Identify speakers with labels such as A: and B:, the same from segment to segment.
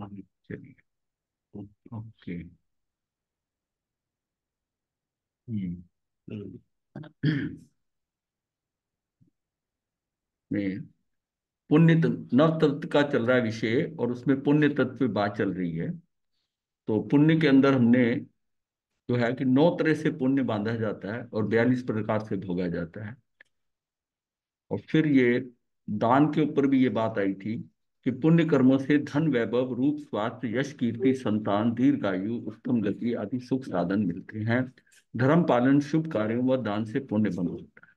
A: चलिए। ओके। हम्म। में पुण्य नव तत्व का चल रहा है विषय, और उसमें पुण्य तत्व पे बात चल रही है। तो पुण्य के अंदर हमने जो है कि 9 तरह से पुण्य बांधा जाता है और 42 प्रकार से भोगा जाता है। और फिर ये दान के ऊपर भी ये बात आई थी कि पुण्य कर्मों से धन, वैभव, रूप, स्वास्थ्य, यश, कीर्ति, संतान, दीर्घायु, उत्तम गति आदि सुख साधन मिलते हैं। धर्म पालन, शुभ कार्यों व दान से पुण्य बन होता है।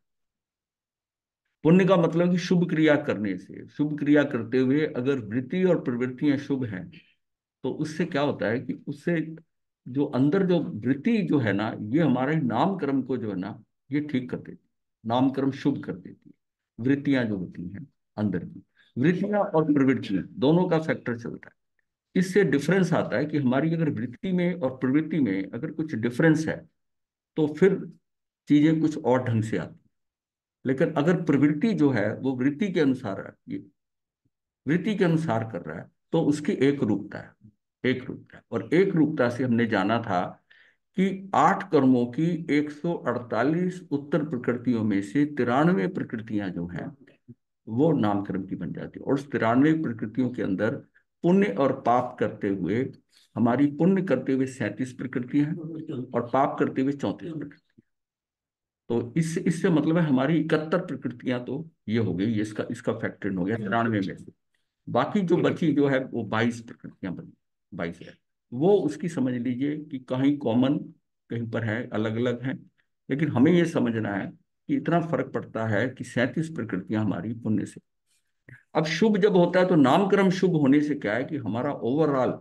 A: पुण्य का मतलब कि शुभ क्रिया करने से, शुभ क्रिया करते हुए अगर वृत्ति और प्रवृत्तियां शुभ हैं, तो उससे क्या होता है कि उससे जो अंदर जो वृत्ति जो है ना, ये हमारे नामकर्म को जो है ना, ये ठीक कर देती है, नामकर्म शुभ कर देती है। वृत्तियां जो होती हैं अंदर की, वृत्तियां और प्रवृत्तियां दोनों का फैक्टर चलता है। इससे डिफरेंस आता है कि हमारी अगर वृत्ति में और प्रवृत्ति में अगर कुछ डिफरेंस है, तो फिर चीजें कुछ और ढंग से आती। लेकिन अगर प्रवृत्ति जो है वो वृत्ति के अनुसार है, ये वृत्ति के अनुसार कर रहा है, तो उसकी एक रूपता है, एक रूपता है। और एक रूपता से हमने जाना था कि 8 कर्मों की 148 उत्तर प्रकृतियों में से 93 प्रकृतियां जो हैं वो नामकर्म की बन जाती है। और उस 93 प्रकृतियों के अंदर पुण्य और पाप करते हुए, हमारी पुण्य करते हुए 37 प्रकृतियां हैं और पाप करते हुए 34 प्रकृति। तो इससे इससे मतलब है हमारी 71 प्रकृतियां तो ये हो गई, ये इसका इसका फैक्टर हो गया 93 में से। बाकी जो बची जो है वो 22 प्रकृतियां बनी, 22 है। वो उसकी समझ लीजिए कि कहीं कॉमन, कहीं पर है, अलग अलग हैं। लेकिन हमें ये समझना है कि इतना फर्क पड़ता है कि 37 प्रकृतियां हमारी पुण्य से। अब शुभ जब होता है तो नामकर्म शुभ होने से क्या है कि हमारा ओवरऑल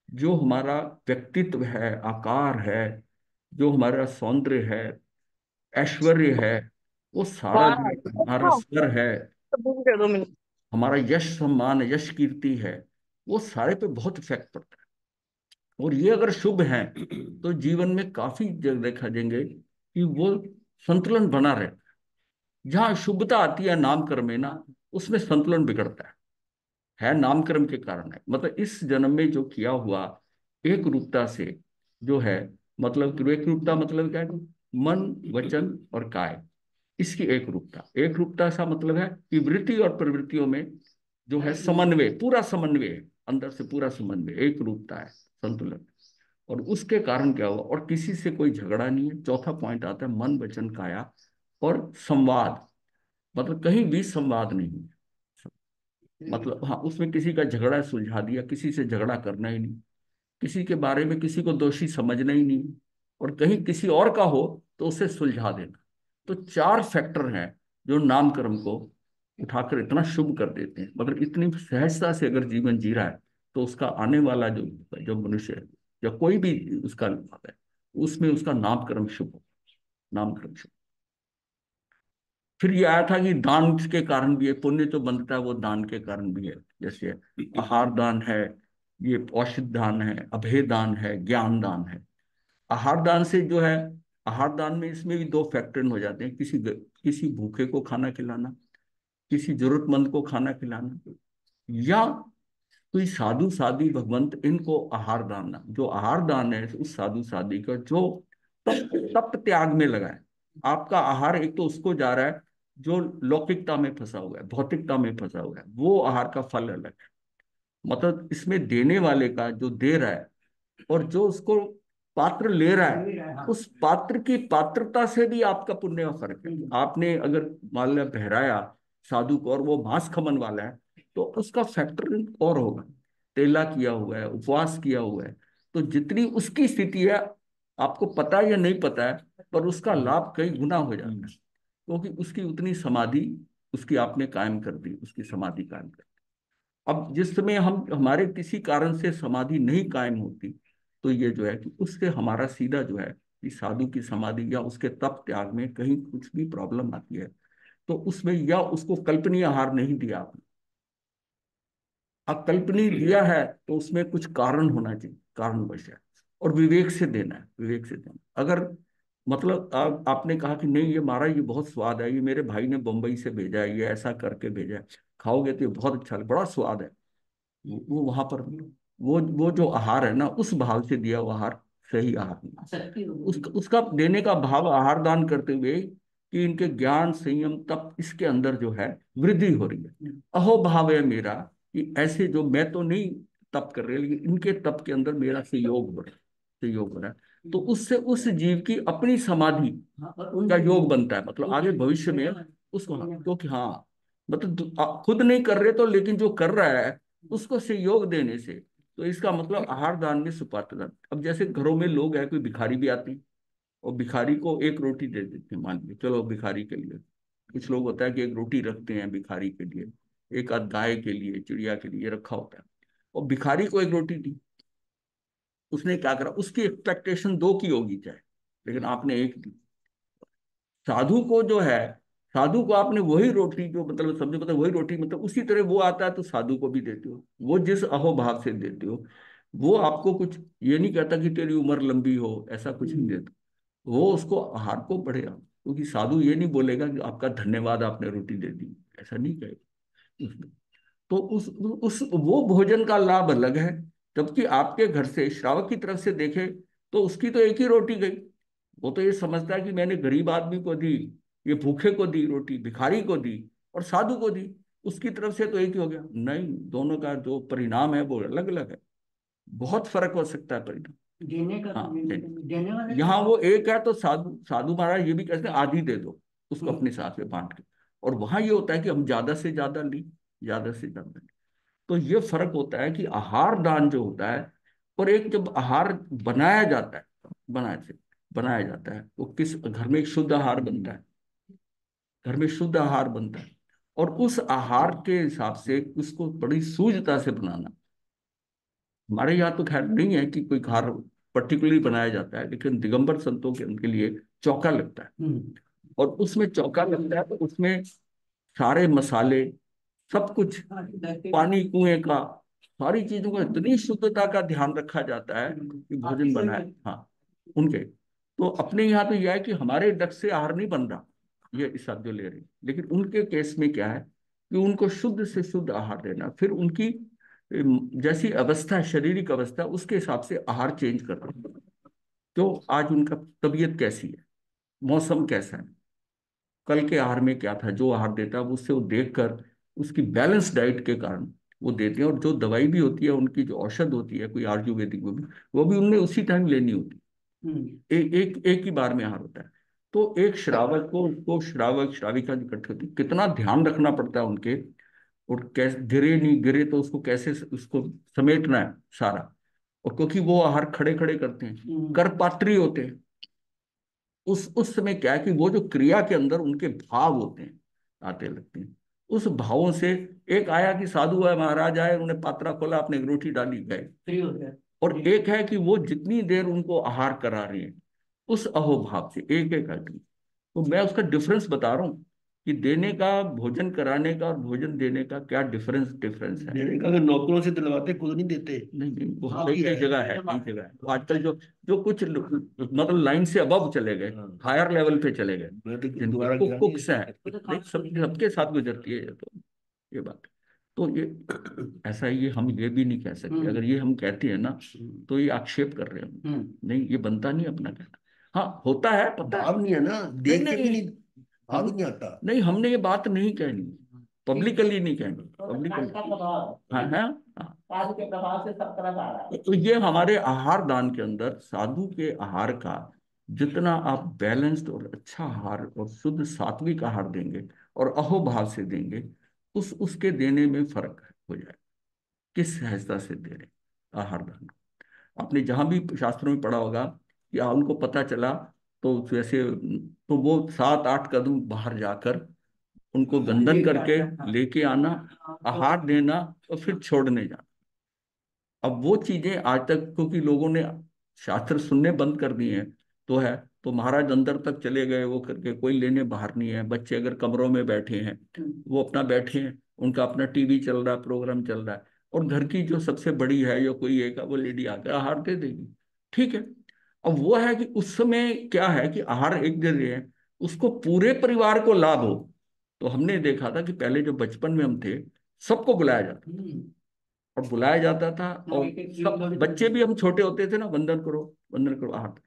A: जो हमारा व्यक्तित्व है, आकार है, जो हमारा सौंदर्य है, ऐश्वर्य है, वो सारा जो
B: हाँ।
A: हमारा स्वर है,
B: दे दो मिनट।
A: हमारा यश सम्मान, यश कीर्ति है, वो सारे पे बहुत इफेक्ट पड़ता है। और ये अगर शुभ है तो जीवन में काफी जगह देखा देंगे कि वो संतुलन बना रहता है। जहाँ शुभता आती है नामकर्म में ना, उसमें संतुलन बिगड़ता है नामकर्म के कारण है। मतलब इस जन्म में जो किया हुआ एक रूपता से जो है, मतलब कि एक रूपता मतलब क्या है, मन, वचन और काय, इसकी एक रूपता का मतलब है कि वृत्ति और प्रवृत्तियों में जो है समन्वय, पूरा समन्वय है, अंदर से पूरा समन्वय, एक रूपता है, संतुलन। और उसके कारण क्या हुआ, और किसी से कोई झगड़ा नहीं है। चौथा पॉइंट आता है मन, वचन, काया और संवाद, मतलब कहीं भी संवाद नहीं है। मतलब हाँ, उसमें किसी का झगड़ा सुलझा दिया, किसी से झगड़ा करना ही नहीं, किसी के बारे में किसी को दोषी समझना ही नहीं, और कहीं किसी और का हो तो उसे सुलझा देना। तो 4 फैक्टर हैं जो नामकर्म को उठाकर इतना शुभ कर देते हैं। मगर इतनी सहजता से अगर जीवन जी रहा है, तो उसका आने वाला जो जो मनुष्य है या कोई भी उसका है, उसमें उसका नामकर्म शुभ हो, नामकर्म शुभ। फिर ये आया था कि दान के कारण भी है पुण्य, जो बनता है वो दान के कारण भी है। जैसे आहार दान है, ये औषध दान है, अभय दान है, ज्ञान दान है। आहार दान से जो है, आहार दान में इसमें भी 2 फैक्टर हो जाते हैं, किसी भूखे को खाना खिलाना, किसी जरूरतमंद को खाना खिलाना, या कोई साधु साध्वी भगवंत इनको आहार दान, जो आहार दान है उस साधु साध्वी का जो तप तप त्याग में लगा है। आपका आहार एक तो उसको जा रहा है जो लौकिकता में फंसा हुआ है, भौतिकता में फंसा हुआ है, वो आहार का फल अलग है। मतलब इसमें देने वाले का जो दे रहा है, और जो उसको पात्र ले रहा है, उस पात्र की पात्रता से भी आपका पुण्य का फर्क है। आपने अगर मान लिया बहराया साधु को और वो मांस खमन वाला है, तो उसका फैक्टर और होगा, तेला किया हुआ है, उपवास किया हुआ है। तो जितनी उसकी स्थिति है, आपको पता है या नहीं पता है, पर उसका लाभ कई गुना हो जाता है, क्योंकि उसकी उतनी समाधि उसकी आपने कायम कर दी, उसकी समाधि कायम कर दी। अब जिस समय हम हमारे किसी कारण से समाधि नहीं कायम होती, तो ये जो है कि उससे हमारा सीधा जो है कि साधु की समाधि या उसके तप त्याग में कहीं कुछ भी प्रॉब्लम आती है, तो उसमें या उसको कल्पनीय आहार नहीं दिया आपने। अब कल्पनीय दिया है तो उसमें कुछ कारण होना चाहिए, कारणवश है। और विवेक से देना है, विवेक से देना। अगर मतलब आपने कहा कि नहीं ये महाराज ये बहुत स्वाद है, ये मेरे भाई ने बम्बई से भेजा है, ये ऐसा करके भेजा है, खाओगे तो ये बहुत अच्छा बड़ा स्वाद है, वो वहां पर नहीं। वो जो आहार है ना, उस भाव से दिया हुआ आहार सही आहार नहीं। उसका देने का भाव आहार दान करते हुए कि इनके ज्ञान संयम तप इसके अंदर जो है वृद्धि हो रही है। अहो भाव है मेरा कि ऐसे जो मैं तो नहीं तप कर रहे, लेकिन इनके तप के अंदर मेरा सहयोग हो रहा है, सहयोग हो रहा है। तो उससे उस जीव की अपनी समाधि का योग बनता है, मतलब आगे भविष्य में उसको, हाँ, क्योंकि हाँ मतलब खुद नहीं कर रहे तो, लेकिन जो कर रहा है उसको सहयोग देने से, तो इसका मतलब आहार दान में सुपात्रदान। अब जैसे घरों में लोग हैं, कोई भिखारी भी आते हैं और भिखारी को एक रोटी दे देते हैं, मान लीजिए चलो भिखारी के लिए। कुछ लोग होता है कि एक रोटी रखते हैं भिखारी के लिए, एक आध गाय के लिए, चिड़िया के लिए रखा होता है, और भिखारी को एक रोटी दी। उसने क्या करा, उसकी एक्सपेक्टेशन दो की होगी चाहे, लेकिन आपने एक दी। साधु को जो है, साधु को आपने वही रोटी, जो मतलब समझो, मतलब वही रोटी, मतलब उसी तरह वो आता है तो साधु को भी देते हो, वो जिस अहोभाव से देते हो, वो आपको कुछ ये नहीं कहता कि तेरी उम्र लंबी हो, ऐसा कुछ नहीं देता। वो उसको आहार को बढ़ेगा, क्योंकि साधु ये नहीं बोलेगा कि आपका धन्यवाद आपने रोटी दे दी, ऐसा नहीं कहेगा। तो उस वो भोजन का लाभ अलग है। जबकि आपके घर से श्रावक की तरफ से देखे तो उसकी तो एक ही रोटी गई। वो तो ये समझता है कि मैंने गरीब आदमी को दी, ये भूखे को दी रोटी, भिखारी को दी और साधु को दी, उसकी तरफ से तो एक ही हो गया। नहीं, दोनों का जो परिणाम है वो अलग अलग है, बहुत फर्क हो सकता है परिणाम देने का। हाँ, देने वाले यहाँ वो एक है तो साधु साधु महाराज ये भी कहते हैं आधी दे दो उसको अपने साथ में बांट के, और वहां ये होता है कि हम ज्यादा से ज्यादा ली, ज्यादा से ज्यादा ली। तो ये फर्क होता है कि आहार दान जो होता है, और एक जब आहार बनाया जाता है, बनाया जाता है, वो किस घर में एक शुद्ध आहार बनता है, घर में शुद्ध आहार बनता है, और उस आहार के हिसाब से उसको बड़ी सूझता से बनाना। हमारे यहाँ तो खैर नहीं है कि कोई आहार पर्टिकुलरली बनाया जाता है, लेकिन दिगंबर संतों के उनके लिए चौका लगता है, और उसमें चौका लगता है तो उसमें सारे मसाले, सब कुछ, पानी कुएं का, सारी चीजों का इतनी शुद्धता का ध्यान रखा जाता है कि भोजन बनाए। हाँ, उनके तो अपने यहाँ तो यह है कि हमारे डक से आहार नहीं बन रहा, ये इस साथ जो ले रहे हैं, लेकिन उनके केस में क्या है कि उनको शुद्ध से शुद्ध आहार देना, फिर उनकी जैसी अवस्था है, शारीरिक अवस्था, उसके हिसाब से आहार चेंज करना। तो आज उनका तबीयत कैसी है, मौसम कैसा है, कल के आहार में क्या था, जो आहार देता है उससे वो देख कर उसकी बैलेंस डाइट के कारण वो देते हैं। और जो दवाई भी होती है, उनकी जो औषध होती है कोई आयुर्वेदिक, वो भी उनने उसी टाइम लेनी होती है। एक ही बार में आहार होता है। तो एक श्रावक को, उसको श्रावक श्राविका जो इकट्ठे होती है, कितना ध्यान रखना पड़ता है उनके, और कैसे गिरे नहीं गिरे तो उसको कैसे उसको समेटना है सारा। और क्योंकि वो आहार खड़े खड़े करते हैं, करपात्री होते हैं, उस समय क्या है कि वो जो क्रिया के अंदर उनके भाव होते हैं, आते लगते हैं, उस भावों से, एक आया कि साधु है महाराज आए, उन्होंने पात्रा खोला, आपने एक रोटी डाली, गए, फ्री हो गया। और एक है कि वो जितनी देर उनको आहार करा रहे हैं, उस अहोभाव से एक एक आदमी। तो मैं उसका डिफरेंस बता रहा हूँ कि देने का, भोजन कराने का और भोजन देने का क्या डिफरेंस डिफरेंस है।
B: देने का अगर नौकरों से दिलवाते खुद नहीं देते।
A: नहीं नहीं, वो
B: हाँ,
A: कई कई जगह है, कई जगह है। वो आजकल जो जो कुछ मतलब लाइन से अबव चले गए, हायर लेवल पे चले गए,
B: मैं तो
A: जिनके
B: दोबारा गया नहीं
A: कुक्स हैं, नहीं सब सबके साथ गुजरती है ये तो, ये बात। तो ये ऐसा, ये हम ये भी नहीं कह सकते, अगर ये हम कहते हैं ना तो ये आक्षेप कर रहे हैं हम, नहीं ये बनता नहीं अपना कहना। हाँ होता है, पता है।
B: भाव नहीं है ना,
A: नहीं
B: देख के भी
A: नहीं,
B: नहीं, भाव
A: हम
B: नहीं आता।
A: नहीं, हमने ये बात नहीं कहनी, पब्लिकली नहीं कहनी, पब्लिकली। हाँ हाँ हाँ। साधु के प्रभाव से सब तरफ आ रहा है। तो ये हमारे आहार दान के अंदर साधु के आहार का, जितना आप बैलेंस्ड और अच्छा आहार और शुद्ध सात्विक आहार देंगे और अहोभाव से देंगे, उसके देने में फर्क हो जाए, किस सहजता से दे रहे हैं आहार दान। आपने जहां भी शास्त्रों में पढ़ा होगा कि उनको पता चला तो जैसे, तो वो 7 8 कदम बाहर जाकर उनको गंदन करके लेके आना, आहार देना, और फिर छोड़ने जाना। अब वो चीजें आज तक, क्योंकि लोगों ने शास्त्र सुनने बंद कर दिए हैं, तो है, तो महाराज अंदर तक चले गए वो करके, कोई लेने बाहर नहीं है। बच्चे अगर कमरों में बैठे हैं, वो अपना बैठे हैं, उनका अपना टीवी चल रहा है, प्रोग्राम चल रहा है, और घर की जो सबसे बड़ी है या कोई एक है, वो लेडी आकर आहार दे देगी, ठीक है। अब वो है कि उस समय क्या है कि आहार एक दे रहे हैं, उसको पूरे परिवार को लाभ हो। तो हमने देखा था कि पहले जो बचपन में हम थे, सबको बुलाया जाता था, और बुलाया जाता था। और सब बच्चे भी, हम छोटे होते थे ना, वंदन करो वंदन करो हाथ।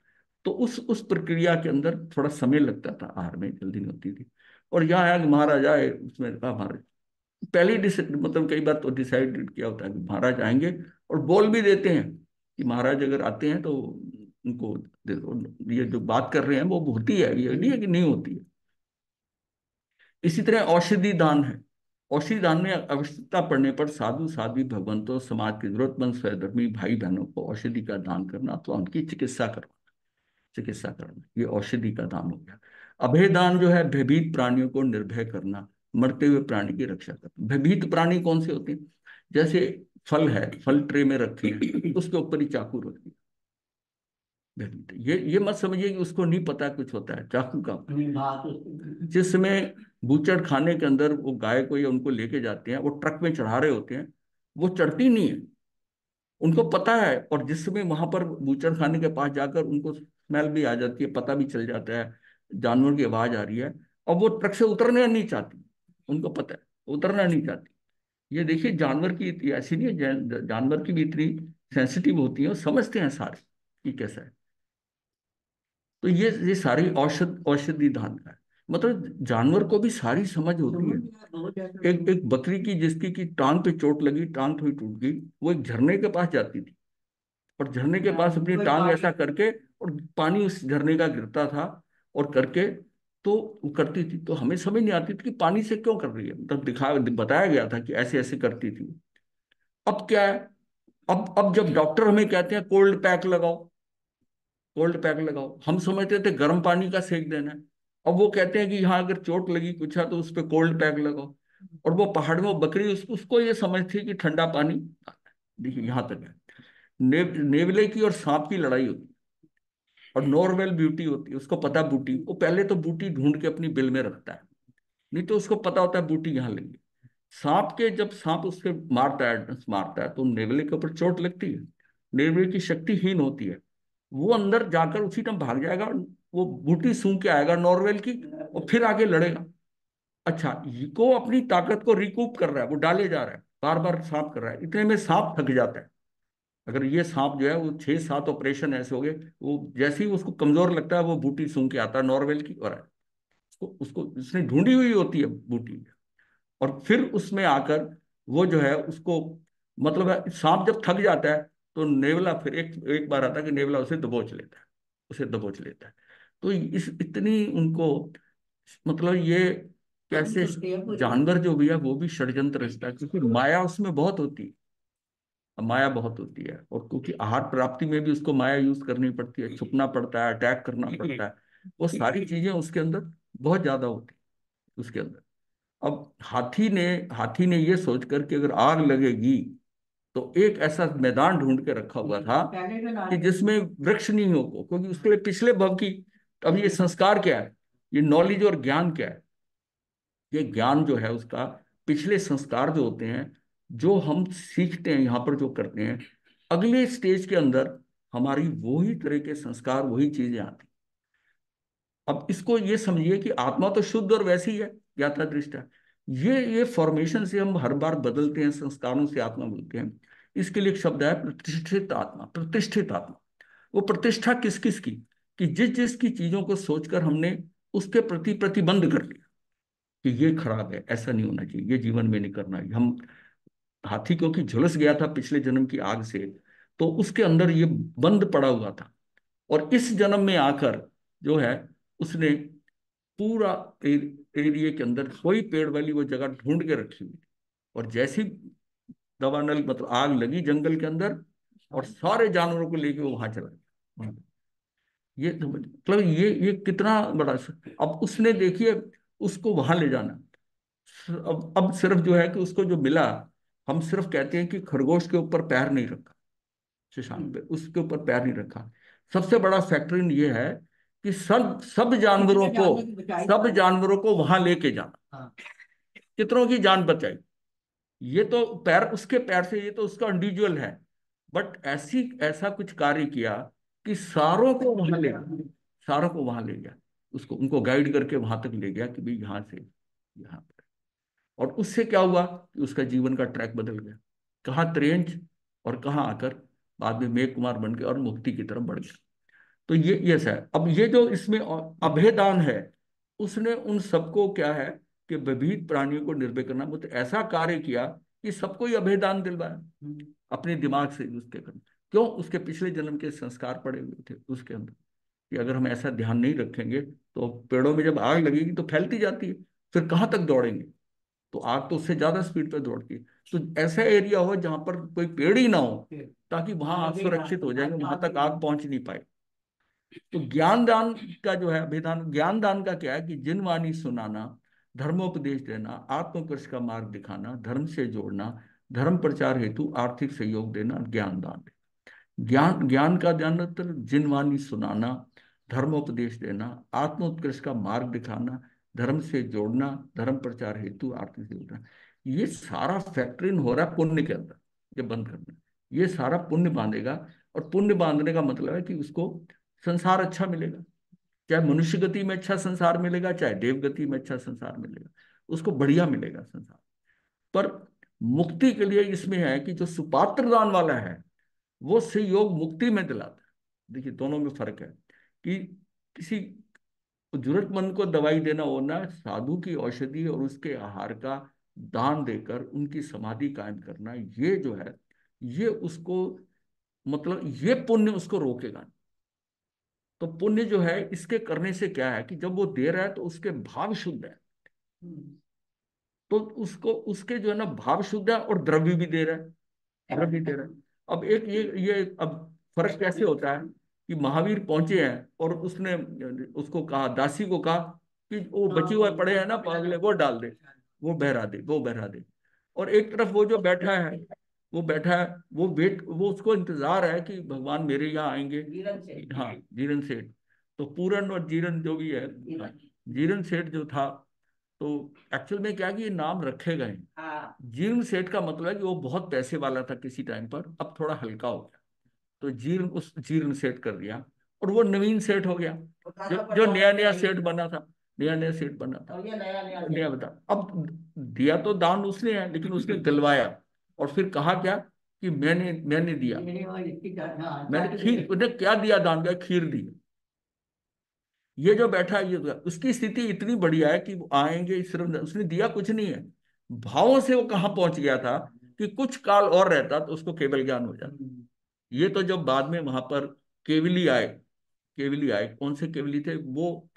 A: तो उस प्रक्रिया के अंदर थोड़ा समय लगता था, आहार में जल्दी नहीं होती थी। और यहाँ आया कि महाराज आए, उसमें कहा महाराज पहले मतलब कई बार तो डिसाइड किया होता है कि महाराज आएंगे, और बोल भी देते हैं कि महाराज अगर आते हैं तो उनको देखो, ये जो बात कर रहे हैं वो होती है, ये नहीं है कि नहीं होती है। इसी तरह औषधि दान है। औषधि दान में आवश्यकता पड़ने पर साधु साध्वी भगवंतों, समाज के जरूरतमंद सहधर्मी भाई बहनों को औषधि का दान करना, तो उनकी चिकित्सा करना, चिकित्सा करना, ये औषधि का दान हो गया। अभय दान जो है, भयभीत प्राणियों को निर्भय करना, मरते हुए प्राणी की रक्षा करना। भयभीत प्राणी कौन से होते हैं? जैसे फल है, फल ट्रे में रखे हैं, उसके ऊपर ही चाकू रख दिया, भयभीत। ये मत समझिए कि उसको नहीं पता कुछ होता है चाकू का। जिसमें बूचड़ खाने के अंदर वो गाय को या उनको लेके जाते हैं, वो ट्रक में चढ़ा रहे होते हैं, वो चढ़ती नहीं है, उनको पता है। और जिस समय वहां पर बूचड़ खाने के पास जाकर उनको स्मेल भी आ जाती है, पता भी चल जाता है जानवर की आवाज आ रही है, और वो ट्रक से उतरना नहीं चाहती, उनको पता है उतरना नहीं चाहती। ये देखिए जानवर की ऐसी नहीं है, जानवर की भी इतनी सेंसिटिव होती है, और समझते हैं सारे कि कैसा है। तो ये सारी औषधि दान का है। मतलब जानवर को भी सारी समझ होती है। एक एक बकरी की, जिसकी की टांग पे चोट लगी, टांग थोड़ी टूट गई, वो एक झरने के पास जाती थी, और झरने के पास अपनी टांग ऐसा करके, और पानी उस झरने का गिरता था, और करके तो वो करती थी। तो हमें समझ नहीं आती थी कि पानी से क्यों कर रही है, मतलब बताया गया था कि ऐसे ऐसे करती थी। अब क्या है, अब जब डॉक्टर हमें कहते हैं कोल्ड पैक लगाओ, कोल्ड पैक लगाओ, हम समझते थे गर्म पानी का सेक देना है। अब वो कहते हैं कि यहाँ अगर चोट लगी कुछ है तो उस पर कोल्ड पैक लगाओ। और वो पहाड़ में वो बकरी उसको ये समझती है कि ठंडा पानी। देखिए यहाँ तक है। नेवले की और सांप की लड़ाई होती है, और नॉर्मल ब्यूटी होती है, उसको पता बूटी, वो पहले तो बूटी ढूंढ के अपनी बिल में रखता है, नहीं तो उसको पता होता है बूटी यहाँ लगी। सांप के, जब सांप उसके मारता है तो नेवले के ऊपर चोट लगती है, नेवले की शक्तिहीन होती है, वो अंदर जाकर उसी टाइम भाग जाएगा, वो बूटी सूंघ के आएगा नॉर्वेल की, और फिर आगे लड़ेगा। अच्छा, को अपनी ताकत को रिकूप कर रहा है, वो डाले जा रहा है, बार बार सांप कर रहा है, इतने में सांप थक जाता है। अगर ये सांप जो है वो 6-7 ऑपरेशन ऐसे हो गए, वो जैसे ही उसको कमजोर लगता है वो बूटी सूंघ के आता है नॉर्वेल की, और उसको उसको उसने ढूंढी हुई होती है बूटी, और फिर उसमें आकर वो जो है उसको, मतलब है, सांप जब थक जाता है तो नेवला फिर एक एक बार आता है कि नेवला उसे दबोच लेता है, उसे दबोच लेता है। तो इस इतनी उनको, मतलब ये कैसे, जानवर जो भी है वो भी षड्यंत्र रचता है, क्योंकि माया उसमें बहुत होती है, माया बहुत होती है। और क्योंकि आहार प्राप्ति में भी उसको माया यूज करनी पड़ती है, छुपना पड़ता है, अटैक करना पड़ता है, वो सारी चीजें उसके अंदर बहुत ज्यादा होती है उसके अंदर। अब हाथी ने ये सोच कर कि अगर आग लगेगी तो एक ऐसा मैदान ढूंढ के रखा हुआ था कि जिसमें वृक्ष नहीं हो, क्योंकि उसके लिए पिछले भव की, अब ये संस्कार क्या है, ये नॉलेज और ज्ञान क्या है, ये ज्ञान जो है उसका पिछले संस्कार जो होते हैं, जो हम सीखते हैं यहाँ पर जो करते हैं, अगले स्टेज के अंदर हमारी वही तरह के संस्कार, वही चीजें आती। अब इसको ये समझिए कि आत्मा तो शुद्ध और वैसी है, ज्ञाता दृष्टा। ये फॉर्मेशन से हम हर बार बदलते हैं, संस्कारों से आत्मा बोलते हैं। इसके लिए एक शब्द है प्रतिष्ठित आत्मा, प्रतिष्ठित आत्मा। वो प्रतिष्ठा किस किस की, कि जिस जिस की चीजों को सोचकर हमने उसके प्रति प्रतिबंध कर लिया कि ये खराब है, ऐसा नहीं होना चाहिए, ये जीवन में नहीं करना है। हम, हाथी क्योंकि झुलस गया था पिछले जन्म की आग से, तो उसके अंदर ये बंद पड़ा हुआ था, और इस जन्म में आकर जो है उसने पूरा एरिया के अंदर कोई पेड़ वाली वो जगह ढूंढ के रखी हुई थी। और जैसी दवानल, मतलब आग लगी जंगल के अंदर, और सारे जानवरों को लेके वो वहां चला गया। ये मतलब ये कितना बड़ा अब उसने देखिए उसको वहां ले जाना। अब सिर्फ जो है कि उसको जो मिला, हम सिर्फ कहते हैं कि खरगोश के ऊपर पैर नहीं रखा, शशांक पे उसके ऊपर पैर नहीं रखा। सबसे बड़ा फैक्टर इन ये है कि सब सब जानवरों को वहां लेके जाना, कितनों की जान बचाई। ये तो पैर उसके पैर से, ये तो उसका इंडिविजुअल है, बट ऐसा कुछ कार्य किया कि सारों को वहां ले गया, सारों को वहां ले गया, उसको उनको गाइड करके वहां तक ले गया कि भाई यहाँ से यहाँ पर। और उससे क्या हुआ कि उसका जीवन का ट्रैक बदल गया। कहाँ त्रेंच और कहाँ आकर बाद में मेघ कुमार बन गया और मुक्ति की तरफ बढ़ गया। तो ये है। अब ये जो इसमें अभेदान है, उसने उन सबको क्या है कि विविध प्राणियों को निर्भय करना, मतलब ऐसा कार्य किया कि सबको ही अभेदान दिलवाया अपने दिमाग से उसके करना। क्यों? उसके पिछले जन्म के संस्कार पड़े हुए थे उसके अंदर, कि अगर हम ऐसा ध्यान नहीं रखेंगे तो पेड़ों में जब आग लगेगी तो फैलती जाती है, फिर कहाँ तक दौड़ेंगे? तो आग तो उससे ज्यादा स्पीड पे दौड़ती है। तो ऐसा एरिया हो जहां पर कोई पेड़ ही ना हो, ताकि वहां आग सुरक्षित हो जाएंगे, वहां तक आग पहुंच नहीं पाए। तो ज्ञान दान का जो है अभिधान, ज्ञान दान का क्या है कि जिन वाणी सुनाना, धर्मोपदेश देना, आत्मकृष्ण का मार्ग दिखाना, धर्म से जोड़ना, धर्म प्रचार हेतु आर्थिक सहयोग देना, ज्ञान दान। ज्ञान ज्ञान का ज्ञानतर जिन वाणी सुनाना, धर्मोपदेश देना, आत्मोत्कृष्ट का मार्ग दिखाना, धर्म से जोड़ना, धर्म प्रचार हेतु आर्थिक सहयोग देना। ये सारा फैक्टरिन हो रहा है पुण्य के अंदर। ये बंद करना, ये सारा पुण्य बांधेगा। और पुण्य बांधने का मतलब है कि उसको संसार अच्छा मिलेगा, चाहे मनुष्य गति में अच्छा संसार मिलेगा, चाहे देव गति में अच्छा संसार मिलेगा, उसको बढ़िया मिलेगा संसार। पर मुक्ति के लिए इसमें है कि जो सुपात्र दान वाला है वो सहयोग मुक्ति में दिलाता है। देखिए दोनों में फर्क है कि किसी जरूरतमंद को दवाई देना होना, साधु की औषधि और उसके आहार का दान देकर उनकी समाधि कायम करना, ये जो है ये उसको, मतलब ये पुण्य उसको रोकेगा। तो पुण्य जो है इसके करने से क्या है कि जब वो दे रहा है तो उसके भाव शुद्ध है, तो उसको उसके जो है ना भाव शुद्ध है, और द्रव्य भी दे रहा है, द्रव्य दे रहा है। अब एक ये अब फर्क कैसे होता है कि महावीर पहुंचे हैं और उसने उसको कहा, दासी को कहा कि वो बचे हुए पड़े हैं ना पागले, वो डाल दे, वो बहरा दे, वो बहरा दे। और एक तरफ वो जो बैठा है, वो बैठा है, वो उसको इंतजार है कि भगवान मेरे यहाँ आएंगे। हाँ, जीरन सेठ। तो पूरन और जीरन जो भी है, हाँ, जीरन सेठ जो था, तो एक्चुअल में क्या है कि ये नाम रखे गए हैं। जीर्ण सेठ का मतलब है कि वो बहुत पैसे वाला था किसी टाइम पर, अब थोड़ा हल्का हो गया, तो जीर्ण उस जीर्ण सेठ कर दिया, और वो नवीन सेठ हो गया, जो जो नया नया सेठ बना था, नया नया सेठ बना था, नया बता। अब दिया तो दान उसने है, लेकिन उसने दिलवाया, और फिर कहा क्या कि मैंने मैंने दिया, मैंने खीर, उसने क्या दिया दान का? खीर दी। ये जो बैठा है ये तो उसकी स्थिति इतनी बढ़िया है कि वो आएंगे, सिर्फ उसने दिया कुछ नहीं है, भावों से वो कहाँ पहुंच गया था कि कुछ काल और रहता तो उसको केवल ज्ञान हो जाता। ये तो जब बाद में वहां पर केवली आए, केवली आए, कौन से केवली थे वो?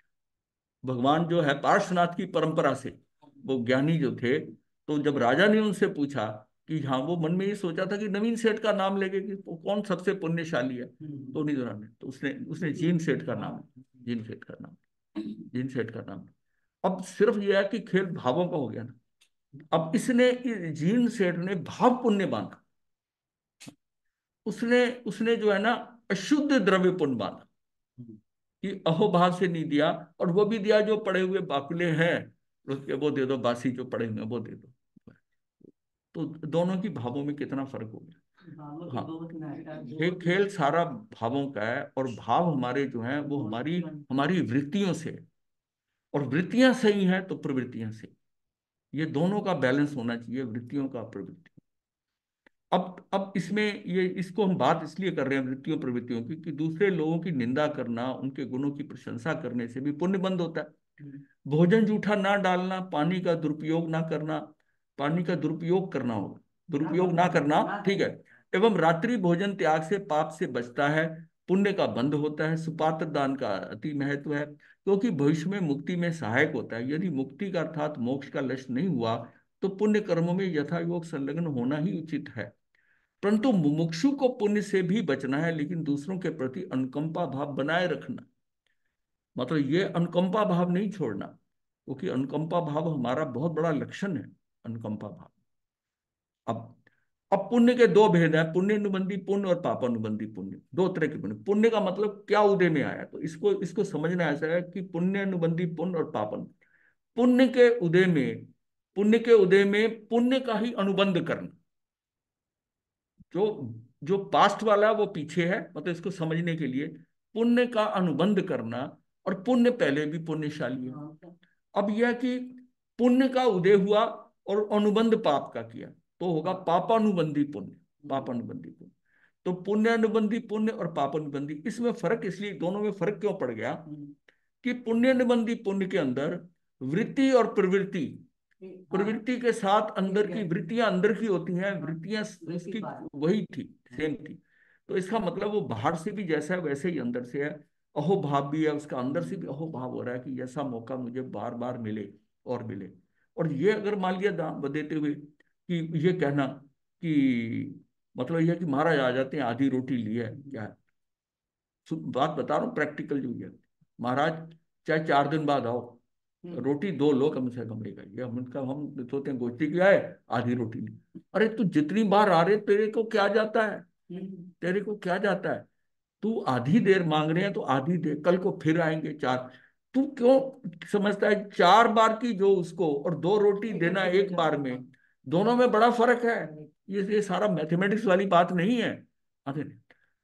A: भगवान जो है पार्श्वनाथ की परंपरा से, वो ज्ञानी जो थे। तो जब राजा ने उनसे पूछा कि हाँ, वो मन में ये सोचा था कि नवीन सेठ का नाम लेके कि वो कौन सबसे पुण्यशाली है, तो नहीं दुरा ने, तो उसने उसने जीन सेठ का नाम, जीन सेठ का नाम, जीन सेठ का नाम। अब सिर्फ यह है कि खेल भावों का हो गया ना। अब इसने जीन सेठ ने भाव पुण्य बांधा, उसने उसने जो है ना अशुद्ध द्रव्य पुण्य बांधा, कि अहोभाव से नहीं दिया, और वो भी दिया जो पड़े हुए बाकुले हैं, उसके वो दे दो, बासी जो पड़े हुए हैं वो दे दो। तो दोनों की भावों में कितना फर्क हो गया। हाँ, ये खेल सारा भावों का है, और भाव हमारे जो हैं वो हमारी हमारी वृत्तियों से, और वृत्तियां सही हैं तो प्रवृत्तियां सही। ये दोनों का बैलेंस होना चाहिए, वृत्तियों का, प्रवृत्ति। अब इसमें ये, इसको हम बात इसलिए कर रहे हैं वृत्तियों प्रवृत्तियों की, कि दूसरे लोगों की निंदा करना, उनके गुणों की प्रशंसा करने से भी पुण्य बंद होता है। भोजन जूठा ना डालना, पानी का दुरुपयोग ना करना, पानी का दुरुपयोग करना होगा, दुरुपयोग ना करना, ठीक है। एवं रात्रि भोजन त्याग से पाप से बचता है, पुण्य का बंध होता है। सुपात्र दान का अति महत्व है, क्योंकि भविष्य में मुक्ति में सहायक होता है। यदि मुक्ति का अर्थात मोक्ष का लक्ष्य नहीं हुआ तो पुण्य कर्मों में यथा योग संलग्न होना ही उचित है। परंतु मुमुक्षु को पुण्य से भी बचना है, लेकिन दूसरों के प्रति अनुकंपा भाव बनाए रखना, मतलब ये अनुकंपा भाव नहीं छोड़ना, क्योंकि अनुकंपा भाव हमारा बहुत बड़ा लक्षण है, अनुकंपा भाव। अब अब पुण्य के दो भेद हैं, पुण्य अनुबंधी पुण्य और पाप अनुबंधी पुण्य, दो तरह के पुण्य। पुण्य का मतलब क्या उदय में आया, तो इसको इसको समझना ऐसा है कि पुण्य अनुबंधी पुण्य और पाप पुण्य के उदय में, पुण्य के उदय में पुण्य का ही अनुबंध करना। जो जो पास्ट वाला है वो पीछे है, मतलब इसको समझने के लिए पुण्य का अनुबंध करना, और पुण्य पहले भी पुण्यशाली है। अब यह कि पुण्य का उदय हुआ और अनुबंध पाप का किया, तो होगा पापानुबंधी पुण्य। पापानुबंधी पुण्य। तो पुण्य अनुबंधी पुण्य और पापानुबंधी, इसमें फर्क इसलिए, दोनों में फर्क क्यों पड़ गया कि पुण्य अनुबंधी पुण्य के अंदर वृत्ति और प्रवृत्ति, प्रवृत्ति के साथ अंदर की वृत्तियां अंदर की होती हैं, वृत्तियां उसकी वही थी, सेम थी। तो इसका मतलब वो बाहर से भी जैसा है वैसे ही अंदर से है। अहोभाव भी है उसका, अंदर से भी अहोभाव हो रहा है कि ऐसा मौका मुझे बार बार मिले और मिले। और ये अगर मान लिया दाम देते हुए कि ये कहना कि मतलब ये है कि महाराज आ जाते हैं आधी रोटी ली है क्या है, बात बता रहा हूँ प्रैक्टिकल जो है। महाराज चाहे 4 दिन बाद आओ, रोटी 2 लो कम से कम लेगा ये, हम सोचते हैं गोष्ठी क्या है, आधी रोटी ली। अरे तू जितनी बार आ रहे तेरे को क्या जाता है, तेरे को क्या जाता है। तू आधी देर मांग रहे हैं तो आधी देर, कल को फिर आएंगे 4। तू क्यों समझता है 4 बार की जो उसको और 2 रोटी देना 1 बार में, दोनों में बड़ा फर्क है। ये सारा मैथमेटिक्स वाली बात नहीं है। अरे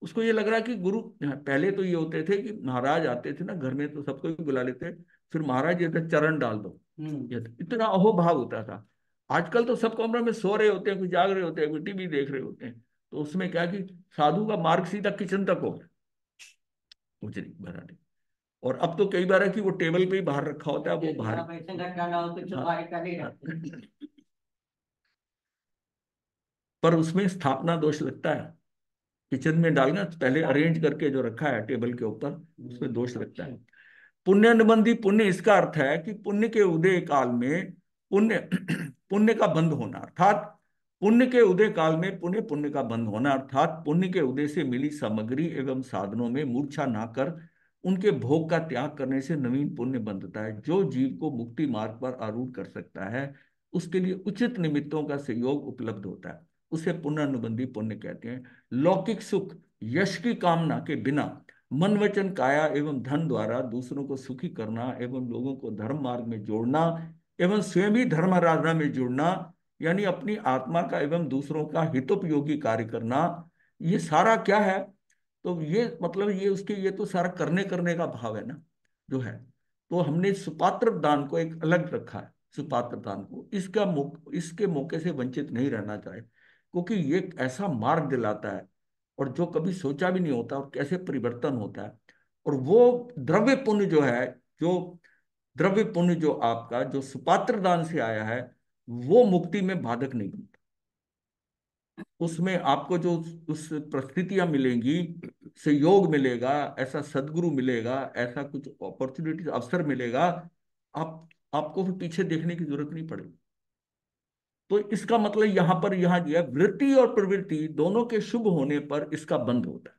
A: उसको ये लग रहा है कि गुरु, पहले तो ये होते थे कि महाराज आते थे ना घर में तो सबको ही बुला लेते, फिर महाराज ये तो चरण डाल दो, ये तो इतना अहोभाव होता था। आजकल तो सब कमरे में सो रहे होते हैं, कुछ जाग रहे होते हैं, कोई टीवी देख रहे होते हैं। तो उसमें क्या कि साधु का मार्ग सीधा किचन तक हो, कुछ नहीं भरा नहीं। और अब तो कई बार है कि वो टेबल पे ही बाहर रखा होता है, वो बाहर। हाँ। पर उसमें स्थापना दोष लगता है, किचन में डालना पहले अरेंज करके जो रखा है टेबल के ऊपर, उसमें दोष लगता है। पुण्य अनुबंधी पुण्य, इसका अर्थ है कि पुण्य के उदय काल में पुण्य पुण्य का बंद होना, अर्थात पुण्य के उदय काल में पुण्य पुण्य का बंद होना, अर्थात पुण्य के उदय से मिली सामग्री एवं साधनों में मूर्छा ना कर उनके भोग का त्याग करने से नवीन पुण्य बंधता है। जो जीव को मुक्ति मार्ग पर आरूढ़ कर सकता है उसके लिए उचित निमित्तों का सहयोग उपलब्ध होता है, उसे पुण्य अनुबंधी पुण्य कहते हैं। लौकिक सुख यश की कामना के बिना मन वचन काया एवं धन द्वारा दूसरों को सुखी करना एवं लोगों को धर्म मार्ग में जोड़ना एवं स्वयं भी धर्म आराधना में जुड़ना, यानी अपनी आत्मा का एवं दूसरों का हितोपयोगी कार्य करना, ये सारा क्या है। तो ये मतलब ये उसके, ये तो सारा करने करने का भाव है ना जो है। तो हमने सुपात्र दान को एक अलग रखा है, सुपात्र दान को, इसके मौके से वंचित नहीं रहना चाहिए, क्योंकि ये एक ऐसा मार्ग दिलाता है और जो कभी सोचा भी नहीं होता और कैसे परिवर्तन होता है। और वो द्रव्य पुण्य जो है, जो द्रव्य पुण्य जो आपका जो सुपात्र दान से आया है, वो मुक्ति में बाधक नहीं बनता। उसमें आपको जो उस परिस्थितियां मिलेंगी, सहयोग मिलेगा, ऐसा सदगुरु मिलेगा, ऐसा कुछ अपॉर्चुनिटी अवसर मिलेगा, आप आपको फिर पीछे देखने की जरूरत नहीं पड़ेगी। तो इसका मतलब यहां पर यहां जो है वृत्ति और प्रवृत्ति दोनों के शुभ होने पर इसका बंध होता है।